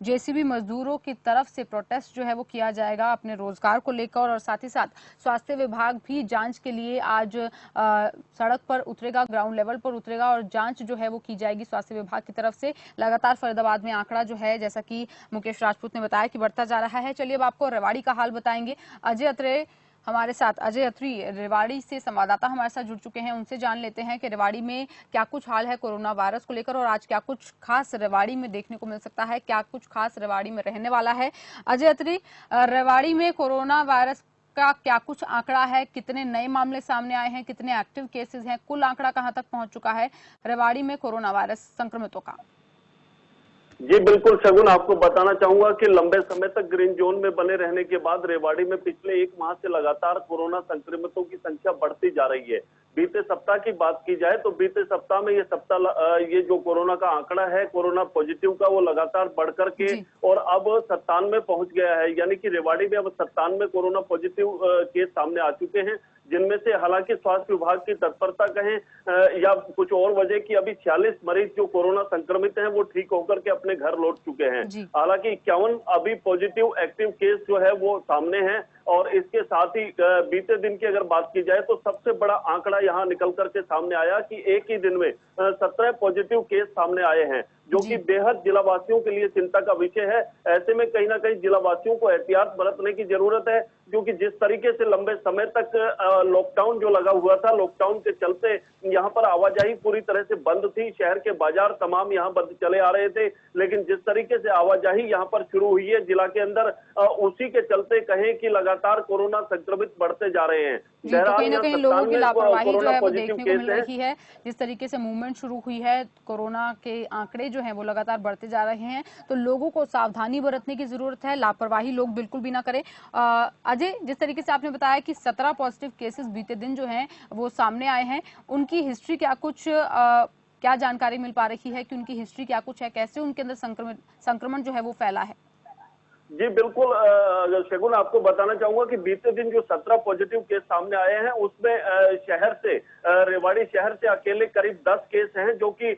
जेसीबी मजदूरों की तरफ से प्रोटेस्ट जो है वो किया जाएगा अपने रोजगार को लेकर, और साथ ही साथ स्वास्थ्य विभाग भी जांच के लिए आज सड़क पर उतरेगा, ग्राउंड लेवल पर उतरेगा और जांच जो है वो की जाएगी स्वास्थ्य विभाग की तरफ से। लगातार फरीदाबाद में आंकड़ा जो है, जैसा कि मुकेश राजपूत ने बताया, कि बढ़ता जा रहा है। चलिए अब आपको रेवाड़ी का हाल बताएंगे। अजय अत्रे हमारे साथ, अजय अत्री रेवाड़ी से संवाददाता हमारे साथ जुड़ चुके हैं, उनसे जान लेते हैं कि रेवाड़ी में क्या कुछ हाल है कोरोना वायरस को लेकर, और आज क्या कुछ खास रेवाड़ी में देखने को मिल सकता है, क्या कुछ खास रेवाड़ी में रहने वाला है। अजय अत्री, रेवाड़ी में कोरोना वायरस का क्या कुछ आंकड़ा है, कितने नए मामले सामने आए हैं, कितने एक्टिव केसेस हैं, कुल आंकड़ा कहां तक पहुंच चुका है रेवाड़ी में कोरोना वायरस संक्रमितों का? जी बिल्कुल शगुन, आपको बताना चाहूंगा कि लंबे समय तक ग्रीन जोन में बने रहने के बाद रेवाड़ी में पिछले 1 माह से लगातार कोरोना संक्रमितों की संख्या बढ़ती जा रही है। बीते सप्ताह की बात की जाए तो बीते सप्ताह में ये जो कोरोना का आंकड़ा है कोरोना पॉजिटिव का, वो लगातार बढ़ करके और अब 97 पहुंच गया है। यानी कि रेवाड़ी में अब 97 कोरोना पॉजिटिव केस सामने आ चुके हैं, जिनमें से हालांकि स्वास्थ्य विभाग की तत्परता कहें या कुछ और वजह की अभी 46 मरीज जो कोरोना संक्रमित हैं वो ठीक होकर के अपने घर लौट चुके हैं। हालांकि 51 अभी पॉजिटिव एक्टिव केस जो है वो सामने है, और इसके साथ ही बीते दिन की अगर बात की जाए तो सबसे बड़ा आंकड़ा यहाँ निकल करके सामने आया कि एक ही दिन में 17 पॉजिटिव केस सामने आए हैं, जो कि बेहद जिलावासियों के लिए चिंता का विषय है। ऐसे में कहीं ना कहीं जिलावासियों को एहतियात बरतने की जरूरत है, क्योंकि जिस तरीके से लंबे समय तक लॉकडाउन जो लगा हुआ था, लॉकडाउन के चलते यहाँ पर आवाजाही पूरी तरह से बंद थी, शहर के बाजार तमाम यहाँ बंद चले आ रहे थे, लेकिन जिस तरीके से आवाजाही यहाँ पर शुरू हुई है जिला के अंदर, उसी के चलते कहें कि लगातार कोरोना संक्रमित बढ़ते जा रहे हैं। तो कहीं ना कहीं लोगों की लापरवाही जो है वो देखने को मिल रही है। जिस तरीके से मूवमेंट शुरू हुई है, कोरोना के आंकड़े जो हैं वो लगातार बढ़ते जा रहे हैं, तो लोगों को सावधानी बरतने की जरूरत है, लापरवाही लोग बिल्कुल भी ना करें। अजय, जिस तरीके से आपने बताया कि 17 पॉजिटिव केसेस बीते दिन जो हैं वो सामने आए हैं, उनकी हिस्ट्री क्या कुछ क्या जानकारी मिल पा रही है कि उनकी हिस्ट्री क्या कुछ है, कैसे उनके अंदर संक्रमण जो है वो फैला है? जी बिल्कुल शगुन, आपको बताना चाहूंगा कि बीते दिन जो 17 पॉजिटिव केस सामने आए हैं उसमें शहर से रेवाड़ी शहर से अकेले करीब 10 केस हैं जो कि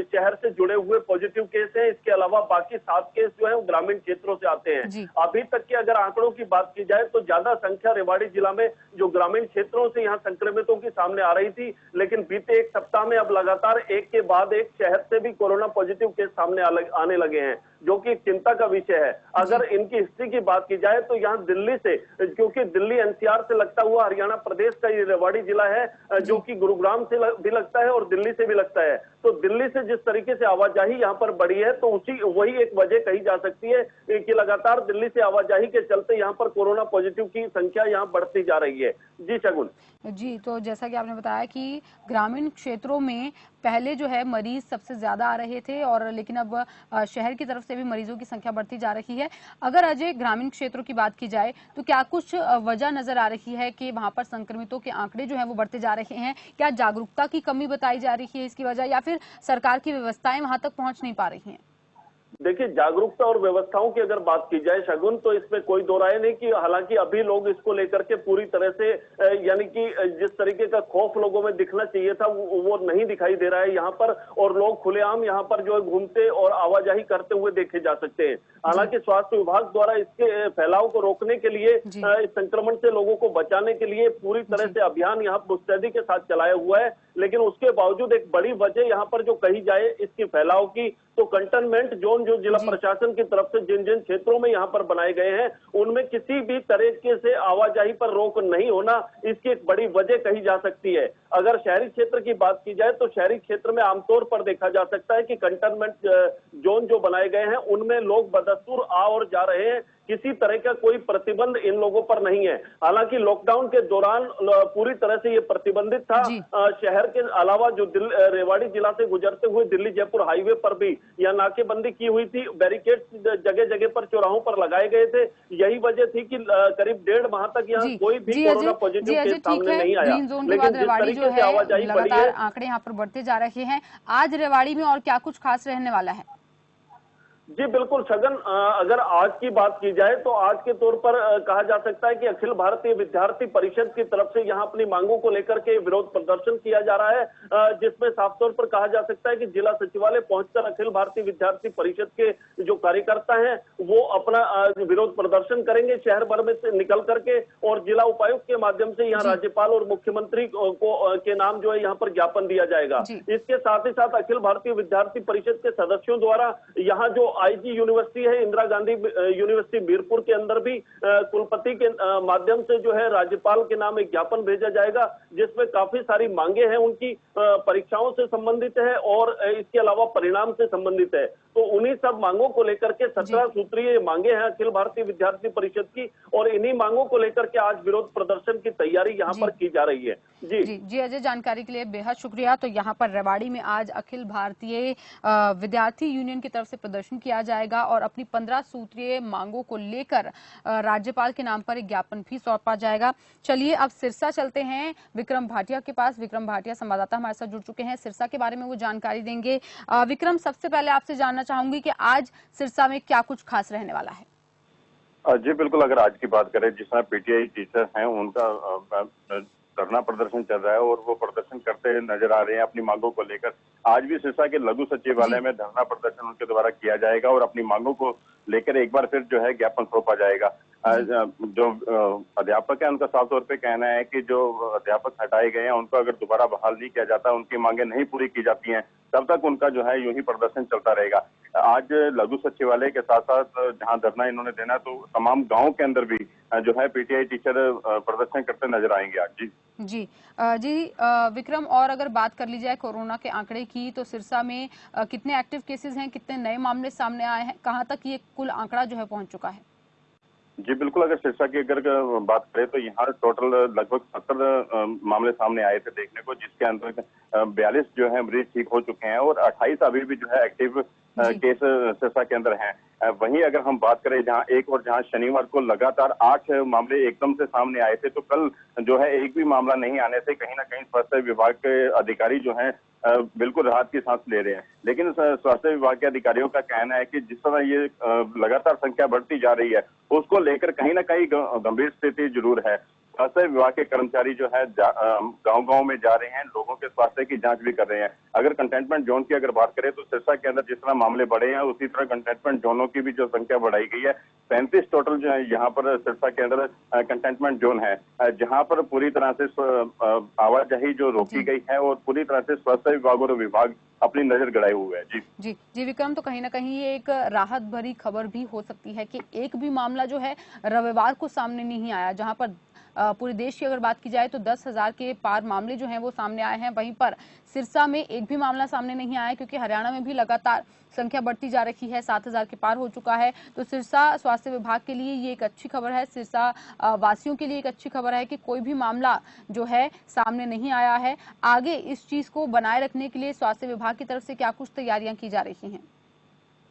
शहर से जुड़े हुए पॉजिटिव केस हैं। इसके अलावा बाकी 7 केस जो है वो ग्रामीण क्षेत्रों से आते हैं। अभी तक के अगर आंकड़ों की बात की जाए तो ज्यादा संख्या रेवाड़ी जिला में जो ग्रामीण क्षेत्रों से यहाँ संक्रमितों की सामने आ रही थी, लेकिन बीते 1 सप्ताह में अब लगातार एक के बाद एक शहर से भी कोरोना पॉजिटिव केस सामने आने लगे हैं, जो कि चिंता का विषय है। अगर इनकी हिस्ट्री की बात की जाए तो यहाँ दिल्ली से, क्योंकि दिल्ली एनसीआर से लगता हुआ हरियाणा प्रदेश का ये रेवाड़ी जिला है, जो कि गुरुग्राम से भी लगता है और दिल्ली से भी लगता है, तो दिल्ली से जिस तरीके से आवाजाही यहाँ पर बढ़ी है तो वही एक वजह कही जा सकती है कि लगातार दिल्ली से आवाजाही के चलते यहाँ पर कोरोना पॉजिटिव की संख्या यहाँ बढ़ती जा रही है। जी शगुन। जी, तो जैसा कि आपने बताया कि ग्रामीण क्षेत्रों में पहले जो है मरीज सबसे ज्यादा आ रहे थे, और लेकिन अब शहर की तरफ से भी मरीजों की संख्या बढ़ती जा रही है। अगर अजय ग्रामीण क्षेत्रों की बात की जाए तो क्या कुछ वजह नजर आ रही है कि वहां पर संक्रमितों के आंकड़े जो है वो बढ़ते जा रहे हैं? क्या जागरूकता की कमी बताई जा रही है इसकी वजह, या फिर सरकार की व्यवस्थाएं वहां तक पहुंच नहीं पा रही हैं? देखिए, जागरूकता और व्यवस्थाओं की अगर बात की जाए शगुन, तो इसमें कोई दो राय नहीं कि हालांकि अभी लोग इसको लेकर के पूरी तरह से यानी कि जिस तरीके का खौफ लोगों में दिखना चाहिए था वो नहीं दिखाई दे रहा है यहाँ पर, और लोग खुलेआम यहाँ पर जो है घूमते और आवाजाही करते हुए देखे जा सकते हैं। हालांकि स्वास्थ्य विभाग द्वारा इसके फैलाव को रोकने के लिए, इस संक्रमण से लोगों को बचाने के लिए पूरी तरह से अभियान यहाँ मुस्तैदी के साथ चलाया हुआ है, लेकिन उसके बावजूद एक बड़ी वजह यहाँ पर जो कही जाए इसकी फैलाव की, तो कंटेनमेंट जोन जो जिला प्रशासन की तरफ से जिन जिन क्षेत्रों में यहाँ पर बनाए गए हैं उनमें किसी भी तरीके से आवाजाही पर रोक नहीं होना, इसकी एक बड़ी वजह कही जा सकती है। अगर शहरी क्षेत्र की बात की जाए तो शहरी क्षेत्र में आमतौर पर देखा जा सकता है कि कंटेनमेंट जोन जो बनाए गए हैं उनमें लोग बदस्तूर आ और जा रहे हैं, किसी तरह का कोई प्रतिबंध इन लोगों पर नहीं है। हालांकि लॉकडाउन के दौरान पूरी तरह से ये प्रतिबंधित था। शहर के अलावा जो रेवाड़ी जिला से गुजरते हुए दिल्ली जयपुर हाईवे पर भी यह नाकेबंदी की हुई थी, बैरिकेड जगह जगह पर चौराहों पर लगाए गए थे। यही वजह थी कि करीब 1.5 माह तक यहाँ कोई भी कोरोना पॉजिटिव केस सामने नहीं आया। लेकिन जिस तरीके से आवाजाही बढ़ी है, आंकड़े यहाँ पर बढ़ते जा रहे हैं। आज रेवाड़ी में और क्या कुछ खास रहने वाला है? जी बिल्कुल छगन, अगर आज की बात की जाए तो आज के तौर पर कहा जा सकता है कि अखिल भारतीय विद्यार्थी परिषद की तरफ से यहाँ अपनी मांगों को लेकर के विरोध प्रदर्शन किया जा रहा है, जिसमें साफ तौर पर कहा जा सकता है कि जिला सचिवालय पहुंचकर अखिल भारतीय विद्यार्थी परिषद के जो कार्यकर्ता हैं वो अपना विरोध प्रदर्शन करेंगे शहर भर में से निकल करके, और जिला उपायुक्त के माध्यम से यहाँ राज्यपाल और मुख्यमंत्री को के नाम जो है यहाँ पर ज्ञापन दिया जाएगा। इसके साथ ही साथ अखिल भारतीय विद्यार्थी परिषद के सदस्यों द्वारा यहाँ जो आईजी यूनिवर्सिटी है, इंदिरा गांधी यूनिवर्सिटी मीरपुर के अंदर भी कुलपति के माध्यम से जो है राज्यपाल के नाम एक ज्ञापन भेजा जाएगा, जिसमें काफी सारी मांगे हैं उनकी, परीक्षाओं से संबंधित है और इसके अलावा परिणाम से संबंधित है। तो उन्हीं सब मांगों को लेकर के 17 सूत्रीय मांगे हैं अखिल भारतीय विद्यार्थी परिषद की, और इन्हीं मांगों को लेकर के आज विरोध प्रदर्शन की तैयारी यहाँ पर की जा रही है। जी अजय, जानकारी के लिए बेहद शुक्रिया। तो यहाँ पर रेवाड़ी में आज अखिल भारतीय विद्यार्थी यूनियन की तरफ से प्रदर्शन किया जाएगा और अपनी 15 सूत्रीय मांगों को लेकर राज्यपाल के नाम पर एक ज्ञापन भी सौंपा जाएगा। चलिए अब सिरसा चलते हैं विक्रम भाटिया के पास। विक्रम भाटिया संवाददाता हमारे साथ जुड़ चुके हैं, सिरसा के बारे में वो जानकारी देंगे। विक्रम, सबसे पहले आपसे जानना चाहूंगी कि आज सिरसा में क्या कुछ खास रहने वाला है? जी बिल्कुल, अगर आज की बात करें, जिस तरह पीटीआई टीचर हैं उनका धरना प्रदर्शन चल रहा है और वो प्रदर्शन करते नजर आ रहे हैं अपनी मांगों को लेकर। आज भी सिरसा के लघु सचिवालय में धरना प्रदर्शन उनके द्वारा किया जाएगा और अपनी मांगों को लेकर एक बार फिर जो है ज्ञापन सौंपा जाएगा। जो अध्यापक है उनका साफ तौर पे कहना है कि जो अध्यापक हटाए गए हैं उनको अगर दोबारा बहाल नहीं किया जाता, उनकी मांगे नहीं पूरी की जाती हैं, तब तक उनका जो है यूं ही प्रदर्शन चलता रहेगा। आज लघु सचिवालय के साथ साथ जहां धरना इन्होंने देना, तो तमाम गांव के अंदर भी जो है पीटीआई टीचर प्रदर्शन करते नजर आएंगे आज। जी विक्रम, और अगर बात कर ली जाए कोरोना के आंकड़े की, तो सिरसा में कितने एक्टिव केसेस हैं, कितने नए मामले सामने आए हैं, कहां तक ये कुल आंकड़ा जो है पहुंच चुका है? जी बिल्कुल, अगर सिरसा की अगर बात करें तो यहाँ टोटल लगभग 70 मामले सामने आए थे देखने को, जिसके अंदर 42 जो है मरीज ठीक हो चुके हैं और 28 अभी भी जो है एक्टिव केस सिरसा के अंदर हैं। वहीं अगर हम बात करें जहां शनिवार को लगातार 8 मामले एकदम से सामने आए थे, तो कल जो है एक भी मामला नहीं आने से कहीं ना कहीं स्वास्थ्य विभाग के अधिकारी जो हैं बिल्कुल राहत की सांस ले रहे हैं। लेकिन स्वास्थ्य विभाग के अधिकारियों का कहना है कि जिस तरह ये लगातार संख्या बढ़ती जा रही है, उसको लेकर कहीं ना कहीं गंभीर स्थिति जरूर है। स्वास्थ्य विभाग के कर्मचारी जो है गांव-गांव में जा रहे हैं, लोगों के स्वास्थ्य की जांच भी कर रहे हैं। अगर कंटेनमेंट जोन की अगर बात करें तो सिरसा के अंदर जिस तरह मामले बढ़े हैं, उसी तरह कंटेनमेंट जोनों की भी जो संख्या बढ़ाई गई है। 35 टोटल जो है यहाँ पर सिरसा के अंदर कंटेनमेंट जोन है, जहाँ पर पूरी तरह से आवाजाही जो रोकी गई है और पूरी तरह से स्वास्थ्य विभाग और विभाग अपनी नजर गड़ाए हुए हैं। जी विक्रम, तो कहीं ना कहीं ये एक राहत भरी खबर भी हो सकती है कि एक भी मामला जो है रविवार को सामने नहीं आया, जहां पर पूरे देश की अगर बात की जाए तो 10,000 के पार मामले जो हैं वो सामने आए हैं। वहीं पर सिरसा में एक भी मामला सामने नहीं आया, क्योंकि हरियाणा में भी लगातार संख्या बढ़ती जा रही है, 7,000 के पार हो चुका है। तो सिरसा स्वास्थ्य विभाग के लिए ये एक अच्छी खबर है, सिरसा वासियों के लिए एक अच्छी खबर है कि कोई भी मामला जो है सामने नहीं आया है। आगे इस चीज को बनाए रखने के लिए स्वास्थ्य विभाग की तरफ से क्या कुछ तैयारियां की जा रही हैं?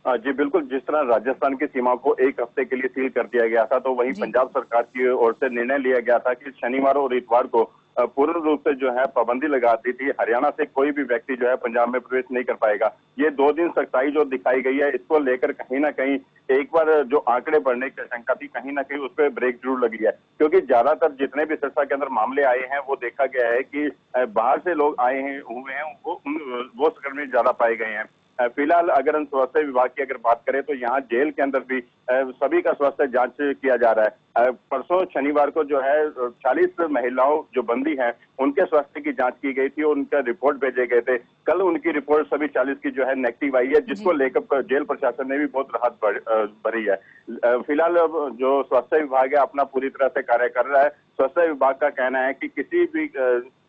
जी बिल्कुल, जिस तरह राजस्थान की सीमा को एक हफ्ते के लिए सील कर दिया गया था, तो वहीं पंजाब सरकार की ओर से निर्णय लिया गया था कि शनिवार और इतवार को पूर्ण रूप से जो है पाबंदी लगा दी थी। हरियाणा से कोई भी व्यक्ति जो है पंजाब में प्रवेश नहीं कर पाएगा। ये 2 दिन सख्ताई जो दिखाई गई है, इसको लेकर कहीं ना कहीं एक बार जो आंकड़े बढ़ने की आशंका थी, कहीं ना कहीं उस पर ब्रेक जरूर लगी है, क्योंकि ज्यादातर जितने भी सिरसा के अंदर मामले आए हैं वो देखा गया है कि बाहर से लोग आए हैं हुए हैं, वो संक्रमित ज्यादा पाए गए हैं। फिलहाल अगर हम स्वास्थ्य विभाग की अगर बात करें तो यहाँ जेल के अंदर भी सभी का स्वास्थ्य जांच किया जा रहा है। परसों शनिवार को जो है 40 महिलाओं जो बंदी हैं उनके स्वास्थ्य की जांच की गई थी और उनका रिपोर्ट भेजे गए थे। कल उनकी रिपोर्ट सभी 40 की जो है नेगेटिव आई है, जिसको लेकर जेल प्रशासन ने भी बहुत राहत भरी है। फिलहाल जो स्वास्थ्य विभाग है अपना पूरी तरह से कार्य कर रहा है। स्वास्थ्य विभाग का कहना है कि किसी भी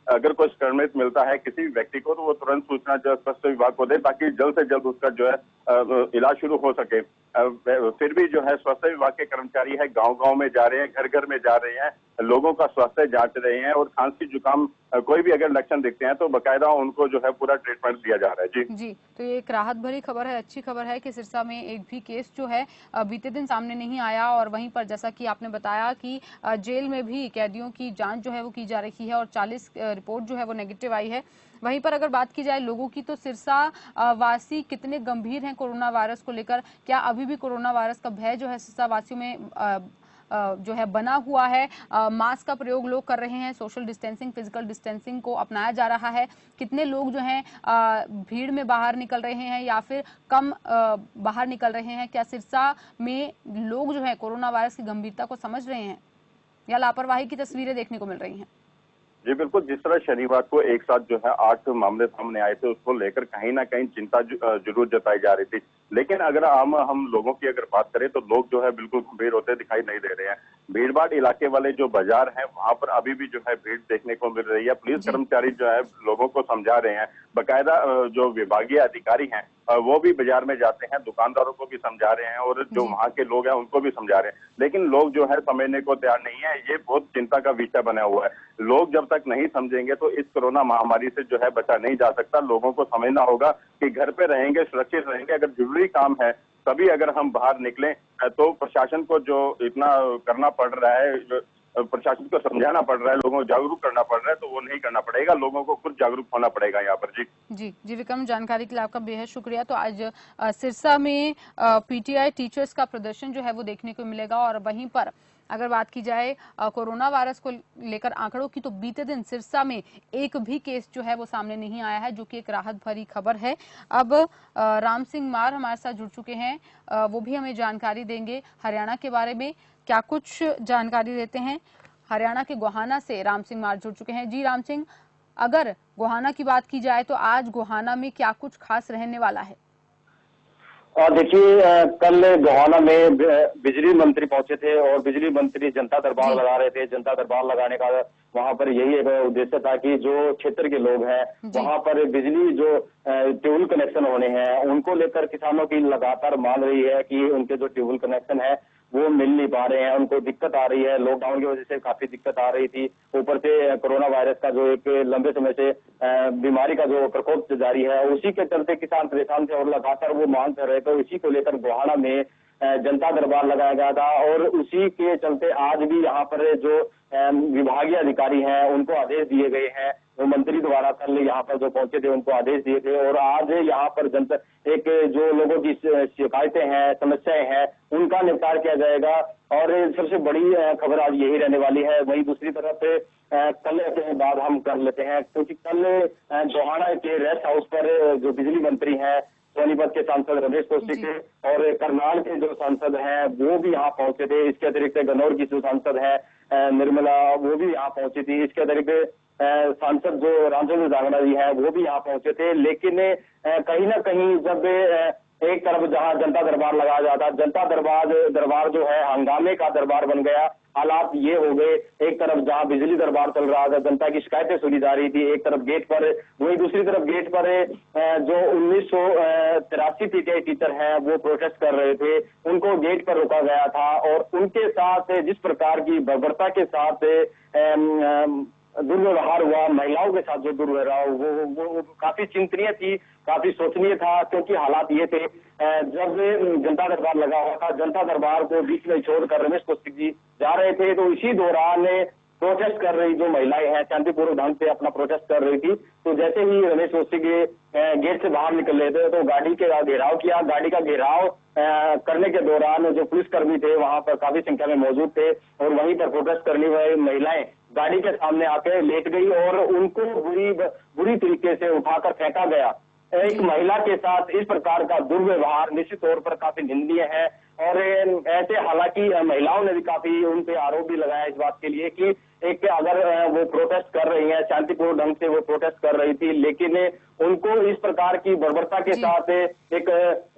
अगर कोई संक्रमित मिलता है किसी भी व्यक्ति को तो वो तुरंत सूचना जो स्वास्थ्य विभाग को दे, ताकि जल्द से जल्द उसका जो है इलाज शुरू हो सके। फिर भी जो है स्वास्थ्य विभाग के कर्मचारी है गांव-गांव में जा रहे हैं, घर-घर में जा रहे हैं, लोगों का स्वास्थ्य जांच रहे हैं और खांसी जुकाम कोई भी अगर लक्षण दिखते हैं तो बकायदा उनको जो है पूरा ट्रीटमेंट दिया जा रहा है। जी तो ये एक राहत भरी खबर है, अच्छी खबर है कि सिरसा में एक भी केस जो है बीते दिन सामने नहीं आया और वहीं पर जैसा कि आपने बताया कि जेल में भी कैदियों की जांच जो है वो की जा रही है और 40 रिपोर्ट जो है वो नेगेटिव आई है। वहीं पर अगर बात की जाए लोगों की तो सिरसा वासी कितने गंभीर हैं कोरोना वायरस को लेकर? क्या अभी भी कोरोना वायरस का भय जो है सिरसा वासियों में जो है बना हुआ है? मास्क का प्रयोग लोग कर रहे हैं, सोशल डिस्टेंसिंग, फिजिकल डिस्टेंसिंग को अपनाया जा रहा है। कितने लोग जो हैं भीड़ में बाहर निकल रहे हैं या फिर कम बाहर निकल रहे हैं? क्या सिरसा में लोग जो है कोरोना वायरस की गंभीरता को समझ रहे हैं या लापरवाही की तस्वीरें देखने को मिल रही हैं? जी बिल्कुल, जिस तरह शनिवार को एक साथ जो है 8 मामले सामने आए थे उसको लेकर कहीं ना कहीं चिंता जरूर जताई जा रही थी। लेकिन अगर हम लोगों की अगर बात करें तो लोग जो है बिल्कुल गंभीर होते दिखाई नहीं दे रहे हैं। भीड़ भाड़ इलाके वाले जो बाजार हैं वहां पर अभी भी जो है भीड़ देखने को मिल रही है। पुलिस कर्मचारी जो है लोगों को समझा रहे हैं, बकायदा जो विभागीय अधिकारी हैं वो भी बाजार में जाते हैं, दुकानदारों को भी समझा रहे हैं और जो वहां के लोग हैं उनको भी समझा रहे हैं। लेकिन लोग जो है समझने को तैयार नहीं है। ये बहुत चिंता का विषय बना हुआ है। लोग जब तक नहीं समझेंगे तो इस कोरोना महामारी से जो है बचा नहीं जा सकता। लोगों को समझना होगा कि घर पे रहेंगे, सुरक्षित रहेंगे। अगर जरूरी काम है तभी अगर हम बाहर निकलें तो प्रशासन को जो इतना करना पड़ रहा है, प्रशासन को समझाना पड़ रहा है, लोगों को जागरूक करना पड़ रहा है, तो वो नहीं करना पड़ेगा। लोगों को खुद जागरूक होना पड़ेगा यहाँ पर। जी विक्रम, जानकारी के लिए आपका बेहद शुक्रिया। तो आज सिरसा में पीटीआई टीचर्स का प्रदर्शन जो है वो देखने को मिलेगा और वहीं पर अगर बात की जाए कोरोना वायरस को लेकर आंकड़ों की तो बीते दिन सिरसा में एक भी केस जो है वो सामने नहीं आया है, जो कि एक राहत भरी खबर है। अब राम सिंह मार हमारे साथ जुड़ चुके हैं, वो भी हमें जानकारी देंगे हरियाणा के बारे में। क्या कुछ जानकारी देते हैं? हरियाणा के गोहाना से राम सिंह मार जुड़ चुके हैं। जी राम सिंह, अगर गोहाना की बात की जाए तो आज गोहाना में क्या कुछ खास रहने वाला है? देखिए, कल गोहाना में बिजली मंत्री पहुंचे थे और बिजली मंत्री जनता दरबार लगा रहे थे। जनता दरबार लगाने का वहां पर यही एक उद्देश्य था कि जो क्षेत्र के लोग हैं वहां पर बिजली जो ट्यूबवेल कनेक्शन होने हैं उनको लेकर किसानों की लगातार मांग रही है कि उनके जो ट्यूबवेल कनेक्शन है वो मिल नहीं पा रहे हैं, उनको दिक्कत आ रही है। लॉकडाउन की वजह से काफी दिक्कत आ रही थी, ऊपर से कोरोना वायरस का जो एक लंबे समय से बीमारी का जो प्रकोप जारी है उसी के चलते किसान परेशान थे और लगातार वो मांग कर रहे थे। इसी को लेकर गोहाना में जनता दरबार लगाया गया था और उसी के चलते आज भी यहाँ पर जो विभागीय अधिकारी हैं उनको आदेश दिए गए हैं। वो मंत्री द्वारा कल यहाँ पर जो पहुंचे थे उनको आदेश दिए थे और आज यहाँ पर जनता एक जो लोगों की शिकायतें हैं, समस्याएं हैं, उनका निपटान किया जाएगा। और सबसे बड़ी खबर आज यही रहने वाली है। वहीं दूसरी तरफ कल के बाद हम कर लेते हैं, क्योंकि कल गोहाना के रेस्ट हाउस पर जो बिजली मंत्री हैं सोनीपत के सांसद रमेश कौशिक और करनाल के जो सांसद हैं वो भी यहाँ पहुंचे थे। इसके अतिरिक्त गन्नौर की जो सांसद है निर्मला वो भी यहाँ पहुंची थी। इसके अतिरिक्त सांसद जो रामचंद्र जांगड़ा जी है वो भी यहाँ पहुंचे थे। लेकिन कहीं ना कहीं जब एक तरफ जहां जनता दरबार लगाया जाता, जनता दरबार जो है हंगामे का दरबार बन गया। हालात ये हो गए, एक तरफ जहां बिजली दरबार चल रहा था, जनता की शिकायतें सुनी जा रही थी एक तरफ गेट पर, वहीं दूसरी तरफ गेट पर जो 1983 पीटीआई टीचर हैं वो प्रोटेस्ट कर रहे थे, उनको गेट पर रोका गया था। और उनके साथ जिस प्रकार की बर्बरता के साथ दुर्व्यवहार हुआ, महिलाओं के साथ जो दुर्व्यवहार वो काफी चिंतनीय थी, काफी सोचनीय था। क्योंकि हालात ये थे, जब जनता दरबार लगा हुआ था, जनता दरबार को बीच में छोड़कर रमेश कौशिक जी जा रहे थे, तो इसी दौरान प्रोटेस्ट कर रही जो महिलाएं हैं, शांतिपूर्वक ढंग से अपना प्रोटेस्ट कर रही थी। तो जैसे ही रमेश जोशी के गेट से बाहर निकल रहे थे तो गाड़ी के घेराव किया। गाड़ी का घेराव करने के दौरान जो पुलिसकर्मी थे वहां पर काफी संख्या में मौजूद थे और वहीं पर प्रोटेस्ट करने वाली महिलाएं गाड़ी के सामने आकर लेट गई और उनको बुरी तरीके से उठाकर फेंका गया। एक महिला के साथ इस प्रकार का दुर्व्यवहार निश्चित तौर पर काफी निंदनीय है। और ऐसे हालांकि महिलाओं ने भी काफी उन पे आरोप भी लगाया इस बात के लिए कि एक अगर वो प्रोटेस्ट कर रही हैं, शांतिपूर्ण ढंग से वो प्रोटेस्ट कर रही थी, लेकिन उनको इस प्रकार की बर्बरता के साथ एक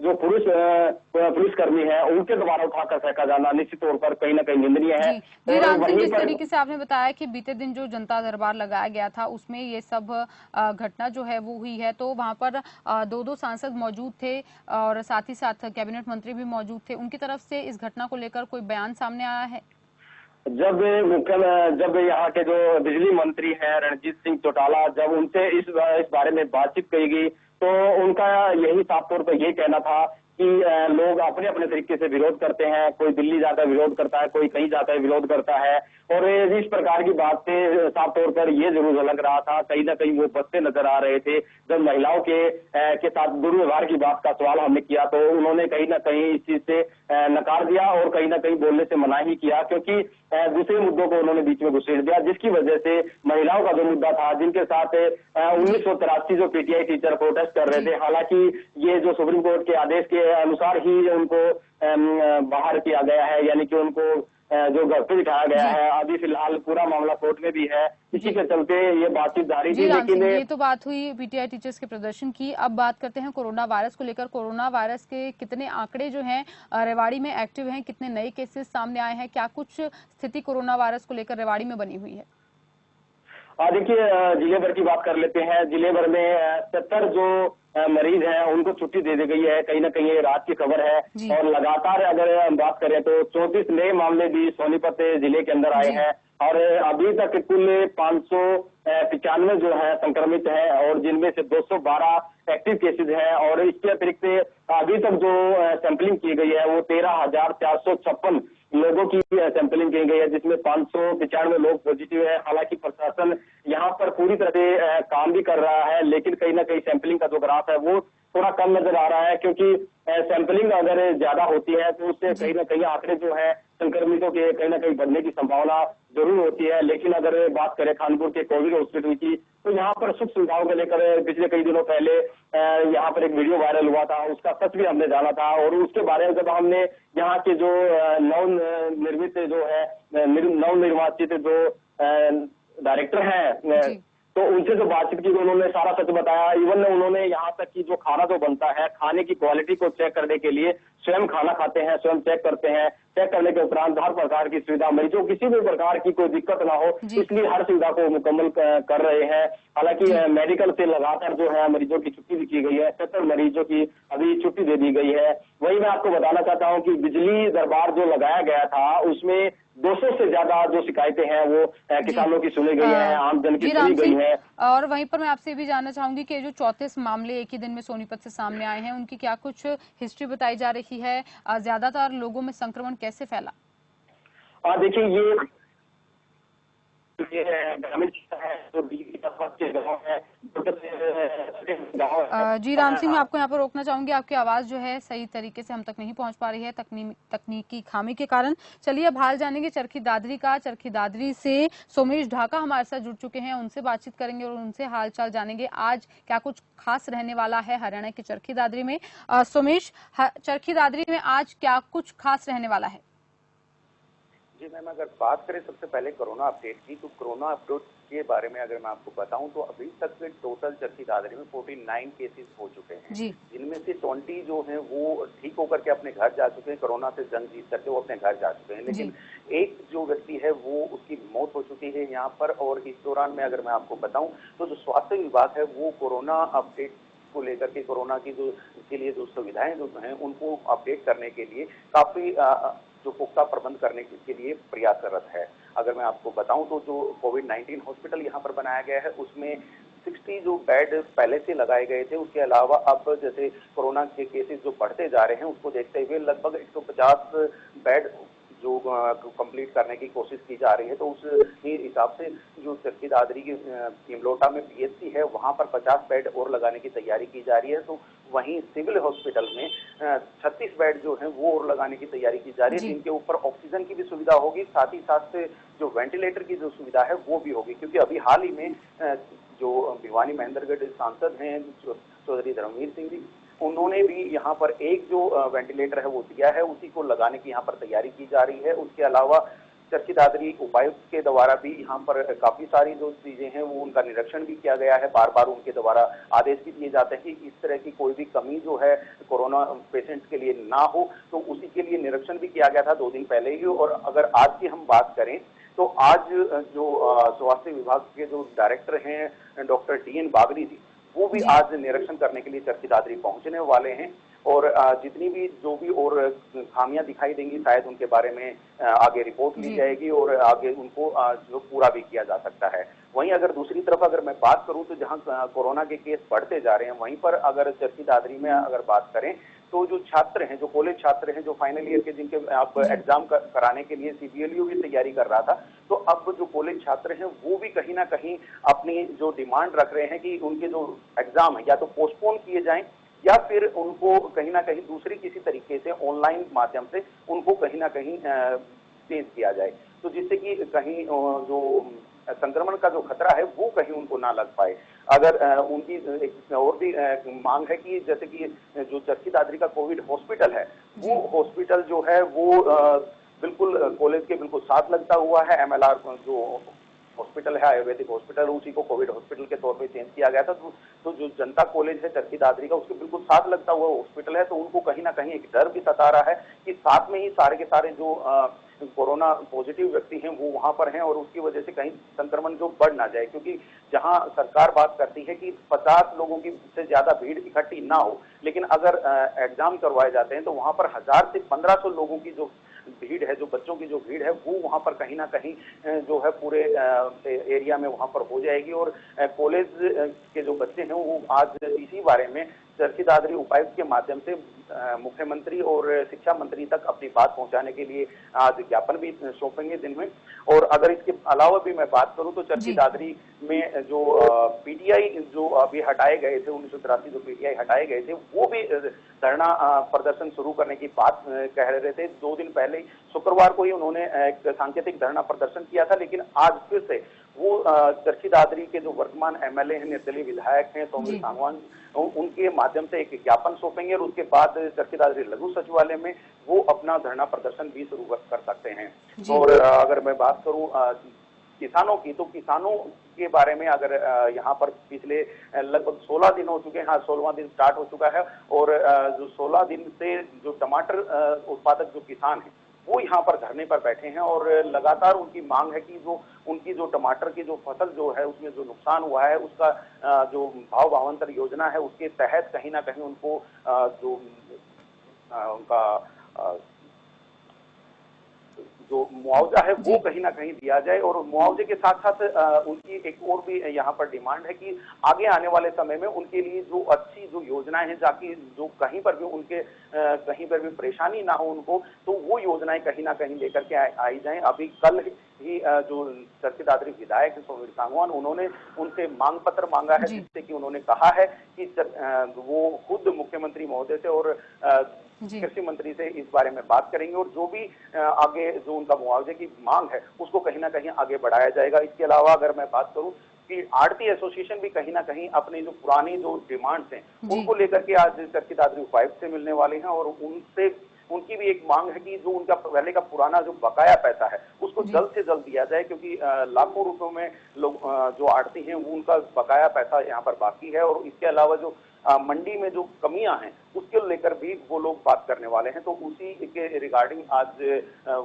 जो पुलिसकर्मी है उनके द्वारा उठाकर फेंका जाना निश्चित तौर पर कहीं ना कहीं निंदनीय है। जी राम सिंह, जिस तरीके से आपने बताया कि बीते दिन जो जनता दरबार लगाया गया था उसमें ये सब घटना जो है वो हुई है, तो वहां पर दो सांसद मौजूद थे और साथ ही साथ कैबिनेट मंत्री भी मौजूद थे। उनकी तरफ से इस घटना को लेकर कोई बयान सामने आया है? जब यहाँ के जो बिजली मंत्री हैं रणजीत सिंह चौटाला, जब उनसे इस बारे में बातचीत की गई तो उनका यही साफ तौर पर यही कहना था कि लोग अपने अपने तरीके से विरोध करते हैं। कोई दिल्ली जाता है विरोध करता है, कोई कहीं जाता है विरोध करता है। और इस प्रकार की बात से साफ तौर पर ये जरूर लग रहा था, कहीं ना कहीं वो बचते नजर आ रहे थे। जब महिलाओं के साथ दुर्व्यवहार की बात का सवाल हमने किया तो उन्होंने कहीं ना कहीं इस चीज से नकार दिया और कहीं ना कहीं बोलने से मना ही किया, क्योंकि दूसरे मुद्दों को उन्होंने बीच में घुसेड़ दिया, जिसकी वजह से महिलाओं का जो मुद्दा था, जिनके साथ 1983 जो पीटीआई टीचर प्रोटेस्ट कर रहे थे, हालांकि ये जो सुप्रीम कोर्ट के आदेश के अनुसार ही उनको बाहर किया गया है, यानी कि उनको जो घर पे बिठाया गया है। अभी फिलहाल पूरा मामला कोर्ट में भी है, इसी के चलते ये बातचीत जारी थी। लेकिन ये तो बात हुई पीटीआई टीचर्स के प्रदर्शन की। अब बात करते हैं कोरोना वायरस को लेकर। कोरोना वायरस के कितने आंकड़े जो हैं रेवाड़ी में एक्टिव हैं, कितने नए केसेस सामने आए हैं, क्या कुछ स्थिति कोरोना वायरस को लेकर रेवाड़ी में बनी हुई है? देखिए, जिले भर की बात कर लेते हैं। जिले भर में 70 जो मरीज हैं उनको छुट्टी दे दी गई है, कहीं ना कहीं ये रात की खबर है। और लगातार अगर हम बात करें तो 34 नए मामले भी सोनीपत जिले के अंदर आए हैं और अभी तक कुल 595 जो है संक्रमित है और जिनमें से 212 एक्टिव केसेज हैं। और इसके अतिरिक्त अभी तक जो सैंपलिंग की गई है वो 13,456 लोगों की सैंपलिंग की गई है, जिसमें 595 लोग पॉजिटिव है। हालांकि प्रशासन यहाँ पर पूरी तरह से काम भी कर रहा है, लेकिन कहीं ना कहीं सैंपलिंग का जो ग्राफ है वो थोड़ा कम नजर आ रहा है, क्योंकि सैंपलिंग अगर ज्यादा होती है तो उससे कहीं ना कहीं आंकड़े जो है संक्रमितों के कहीं ना कहीं बढ़ने की संभावना जरूर होती है। लेकिन अगर बात करें खानपुर के कोविड हॉस्पिटल की, तो यहाँ पर सुख सुविधाओं को लेकर पिछले कई दिनों पहले यहाँ पर एक वीडियो वायरल हुआ था, उसका सच भी हमने जाना था। और उसके बारे में जब हमने यहाँ के जो नवनिर्वाचित जो डायरेक्टर हैं तो उनसे जो बातचीत की उन्होंने सारा सच बताया। इवन उन्होंने यहाँ तक कि जो खाना जो बनता है, खाने की क्वालिटी को चेक करने के लिए स्वयं खाना खाते हैं, स्वयं चेक करते हैं। चेक करने के उपरांत हर प्रकार की सुविधा, मरीजों को किसी भी प्रकार की कोई दिक्कत ना हो, इसलिए हर सुविधा को मुकम्मल कर रहे हैं। हालांकि मेडिकल से लगातार जो है मरीजों की छुट्टी भी की गई है, 70 मरीजों की अभी छुट्टी दे दी गई है। वही मैं आपको बताना चाहता हूँ कि बिजली दरबार जो लगाया गया था उसमें 200 से ज्यादा जो शिकायतें हैं वो किसानों की सुनी गई है, आम जन की सुनी गई है। और वहीं पर मैं आपसे ये भी जानना चाहूंगी कि जो 34 मामले एक ही दिन में सोनीपत से सामने आए हैं, उनकी क्या कुछ हिस्ट्री बताई जा रही है? ज्यादातर लोगों में संक्रमण कैसे फैला? देखिए, ये ग्रामीण है तो जी राम सिंह, मैं आपको यहाँ पर रोकना चाहूंगी, आपकी आवाज जो है सही तरीके से हम तक नहीं पहुंच पा रही है तकनीकी खामी के कारण। चलिए अब हाल जानेंगे चरखी दादरी का। चरखी दादरी से सोमेश ढाका हमारे साथ जुड़ चुके हैं, उनसे बातचीत करेंगे और उनसे हाल चाल जानेंगे। आज क्या कुछ खास रहने वाला है हरियाणा की चरखी दादरी में? सोमेश, चरखी दादरी में आज क्या कुछ खास रहने वाला है? जी मैम, अगर बात करें सबसे पहले कोरोना अपडेट की, तो कोरोना अपडेट के बारे में अगर मैं आपको बताऊं तो अभी तक के टोटल चरखी दादरी में 49 केसेस हो चुके हैं, जिनमें से 20 जो हैं वो ठीक होकर के अपने घर जा चुके हैं, कोरोना से जंग जीत करके वो अपने घर जा चुके हैं। लेकिन एक जो व्यक्ति है वो उसकी मौत हो चुकी है यहाँ पर। और इस दौरान में अगर मैं आपको बताऊं तो जो स्वास्थ्य विभाग है वो कोरोना अपडेट को लेकर के, कोरोना की जो इसके लिए जो सुविधाएं जो हैं उनको अपडेट करने के लिए काफी जो पुख्ता प्रबंध करने के लिए प्रयासरत है। अगर मैं आपको बताऊं तो जो कोविड-19 हॉस्पिटल यहाँ पर बनाया गया है उसमें 60 जो बेड पहले से लगाए गए थे, उसके अलावा अब जैसे कोरोना के केसेस जो बढ़ते जा रहे हैं उसको देखते हुए लगभग 150 बेड जो कंप्लीट करने की कोशिश की जा रही है। तो उस हिसाब से जो चरखी दादरी की इमलोटा में पीएचसी है वहां पर 50 बेड और लगाने की तैयारी की जा रही है। तो वहीं सिविल हॉस्पिटल में 36 बेड जो है वो और लगाने की तैयारी की जा रही है, जिनके ऊपर ऑक्सीजन की भी सुविधा होगी, साथ ही साथ जो वेंटिलेटर की जो सुविधा है वो भी होगी। क्योंकि अभी हाल ही में जो भिवानी महेंद्रगढ़ सांसद हैं चौधरी धर्मवीर सिंह जी, उन्होंने भी यहाँ पर एक जो वेंटिलेटर है वो दिया है, उसी को लगाने की यहाँ पर तैयारी की जा रही है। उसके अलावा चरखी दादरी उपायुक्त के द्वारा भी यहाँ पर काफी सारी जो चीजें हैं वो उनका निरीक्षण भी किया गया है। बार बार उनके द्वारा आदेश भी दिए जाते हैं कि इस तरह की कोई भी कमी जो है कोरोना पेशेंट्स के लिए ना हो, तो उसी के लिए निरीक्षण भी किया गया था 2 दिन पहले ही। और अगर आज की हम बात करें तो आज जो स्वास्थ्य विभाग के जो डायरेक्टर हैं डॉक्टर DN बागरी जी, वो भी आज निरीक्षण करने के लिए चरखी दादरी पहुंचने वाले हैं। और जितनी भी जो भी और खामियां दिखाई देंगी शायद उनके बारे में आगे रिपोर्ट ली जाएगी और आगे उनको जो पूरा भी किया जा सकता है। वहीं अगर दूसरी तरफ अगर मैं बात करूं तो जहां कोरोना के केस बढ़ते जा रहे हैं, वहीं पर अगर चरखी दादरी में अगर बात करें तो जो छात्र हैं, जो कॉलेज छात्र हैं, जो फाइनल ईयर के जिनके आप एग्जाम कराने के लिए CBLU की तैयारी कर रहा था, तो अब जो कॉलेज छात्र हैं वो भी कहीं ना कहीं अपनी जो डिमांड रख रहे हैं कि उनके जो एग्जाम है या तो पोस्टपोन किए जाएं या फिर उनको कहीं ना कहीं दूसरी किसी तरीके से ऑनलाइन माध्यम से उनको कहीं ना कहीं चेंज किया जाए, तो जिससे कि कहीं जो संक्रमण का जो खतरा है वो कहीं उनको ना लग पाए। अगर उनकी एक और भी मांग है कि जैसे कि जो चरखी दादरी का कोविड हॉस्पिटल है, वो हॉस्पिटल जो है वो बिल्कुल कॉलेज के बिल्कुल साथ लगता हुआ है। MLR जो हॉस्पिटल है, आयुर्वेदिक हॉस्पिटल, उसी को कोविड हॉस्पिटल के तौर पे चेंज किया गया था। तो जो जनता कॉलेज है चरखी दादरी का, उसके बिल्कुल साथ लगता हुआ हॉस्पिटल है, तो उनको कहीं ना कहीं एक डर भी सता रहा है कि साथ में ही सारे के सारे जो कोरोना पॉजिटिव व्यक्ति हैं वो वहां पर हैं और उसकी वजह से कहीं संक्रमण जो बढ़ ना जाए। क्योंकि जहां सरकार बात करती है कि 50 लोगों की से ज्यादा भीड़ इकट्ठी ना हो, लेकिन अगर एग्जाम करवाए जाते हैं तो वहां पर 1000 से 1500 लोगों की जो भीड़ है, जो बच्चों की जो भीड़ है, वो वहां पर कहीं ना कहीं जो है पूरे एरिया में वहां पर हो जाएगी। और कॉलेज के जो बच्चे हैं वो आज इसी बारे में चरखी दादरी उपायुक्त के माध्यम से मुख्यमंत्री और शिक्षा मंत्री तक अपनी बात पहुंचाने के लिए आज ज्ञापन भी सौंपेंगे दिन में। और अगर इसके अलावा भी मैं बात करूं तो चरखी दादरी में जो PTI जो अभी हटाए गए थे, 1983 जो PTI हटाए गए थे, वो भी धरना प्रदर्शन शुरू करने की बात कह रहे थे। 2 दिन पहले शुक्रवार को ही उन्होंने एक सांकेतिक धरना प्रदर्शन किया था, लेकिन आज फिर से वो चरखी दादरी के जो वर्तमान MLA हैं, निर्दलीय विधायक हैं सोमवीर सांगवान, उनके माध्यम से एक ज्ञापन सौंपेंगे और उसके बाद चरखी दादरी लघु सचिवालय में वो अपना धरना प्रदर्शन भी शुरू कर सकते हैं। और अगर मैं बात करूं किसानों की, तो किसानों के बारे में अगर यहाँ पर पिछले लगभग 16 दिन हो चुके हैं, हाँ 16वां दिन स्टार्ट हो चुका है, और जो 16 दिन से जो टमाटर उत्पादक जो किसान हैं वो यहाँ पर धरने पर बैठे हैं और लगातार उनकी मांग है कि जो उनकी जो टमाटर की जो फसल जो है उसमें जो नुकसान हुआ है उसका जो भाव भावांतर योजना है उसके तहत कहीं ना कहीं उनको जो उनका जो मुआवजा है वो कहीं ना कहीं दिया जाए। और मुआवजे के साथ साथ उनकी एक और भी यहाँ पर डिमांड है कि आगे आने वाले समय में उनके लिए जो अच्छी जो योजनाएं हैं, ताकि जो कहीं पर भी उनके कहीं पर भी परेशानी ना हो उनको, तो वो योजनाएं कहीं ना कहीं लेकर के आई जाएं। अभी कल ही जो चरखी दादरी विधायक सोमवीर सांगवान, उन्होंने उनसे मांग पत्र मांगा है, जिससे कि उन्होंने कहा है कि वो खुद मुख्यमंत्री महोदय से और कृषि मंत्री से इस बारे में बात करेंगे और जो भी आगे जो उनका मुआवजे की मांग है उसको कहीं ना कहीं आगे बढ़ाया जाएगा। इसके अलावा अगर मैं बात करूं कि आढ़ती एसोसिएशन भी कहीं ना कहीं अपनी जो पुरानी जो डिमांड्स हैं उनको लेकर के आज चरखी दादरी उपायुक्त से मिलने वाले हैं और उनसे उनकी भी एक मांग है कि जो उनका पहले का पुराना जो बकाया पैसा है उसको जल्द से जल्द दिया जाए, क्योंकि लाखों रुपयों में लोग जो आढ़ती हैं वो उनका बकाया पैसा यहाँ पर बाकी है। और इसके अलावा जो मंडी में जो कमियां हैं उसके लेकर भी वो लोग बात करने वाले हैं, तो उसी के रिगार्डिंग आज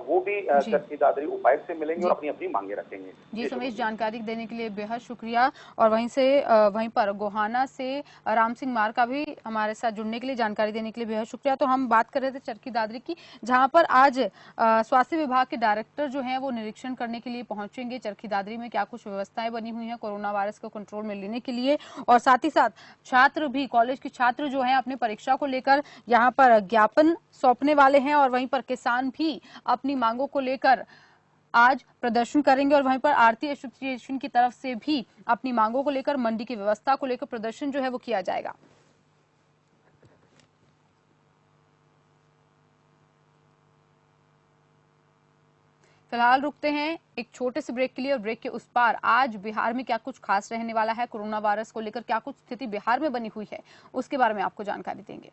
वो भी चरखी दादरी उपायुक्त से मिलेंगे और अपनी अपनी मांगे रखेंगे। जी सुमेश, जानकारी देने के लिए बेहद शुक्रिया। और वहीं पर गोहाना से राम सिंह मार का भी हमारे साथ जुड़ने के लिए, जानकारी देने के लिए बेहद शुक्रिया। तो हम बात कर रहे थे चरखी दादरी की, जहां पर आज स्वास्थ्य विभाग के डायरेक्टर जो हैं वो निरीक्षण करने के लिए पहुंचेंगे। चरखी दादरी में क्या कुछ व्यवस्थाएं बनी हुई हैं कोरोना वायरस को कंट्रोल में लेने के लिए, और साथ ही साथ छात्र भी, कॉलेज के छात्र जो हैं अपनी परीक्षा को लेकर यहाँ पर ज्ञापन सौंपने वाले हैं, और वहीं पर किसान भी अपनी मांगों को लेकर आज प्रदर्शन करेंगे। और वहीं पर आरती एसोसिएशन की तरफ से भी अपनी मांगों को लेकर, मंडी की व्यवस्था को लेकर प्रदर्शन जो है वो किया जाएगा। फिलहाल रुकते हैं एक छोटे से ब्रेक के लिए, और ब्रेक के उस पार आज बिहार में क्या कुछ खास रहने वाला है, कोरोना वायरस को लेकर क्या कुछ स्थिति बिहार में बनी हुई है, उसके बारे में आपको जानकारी देंगे।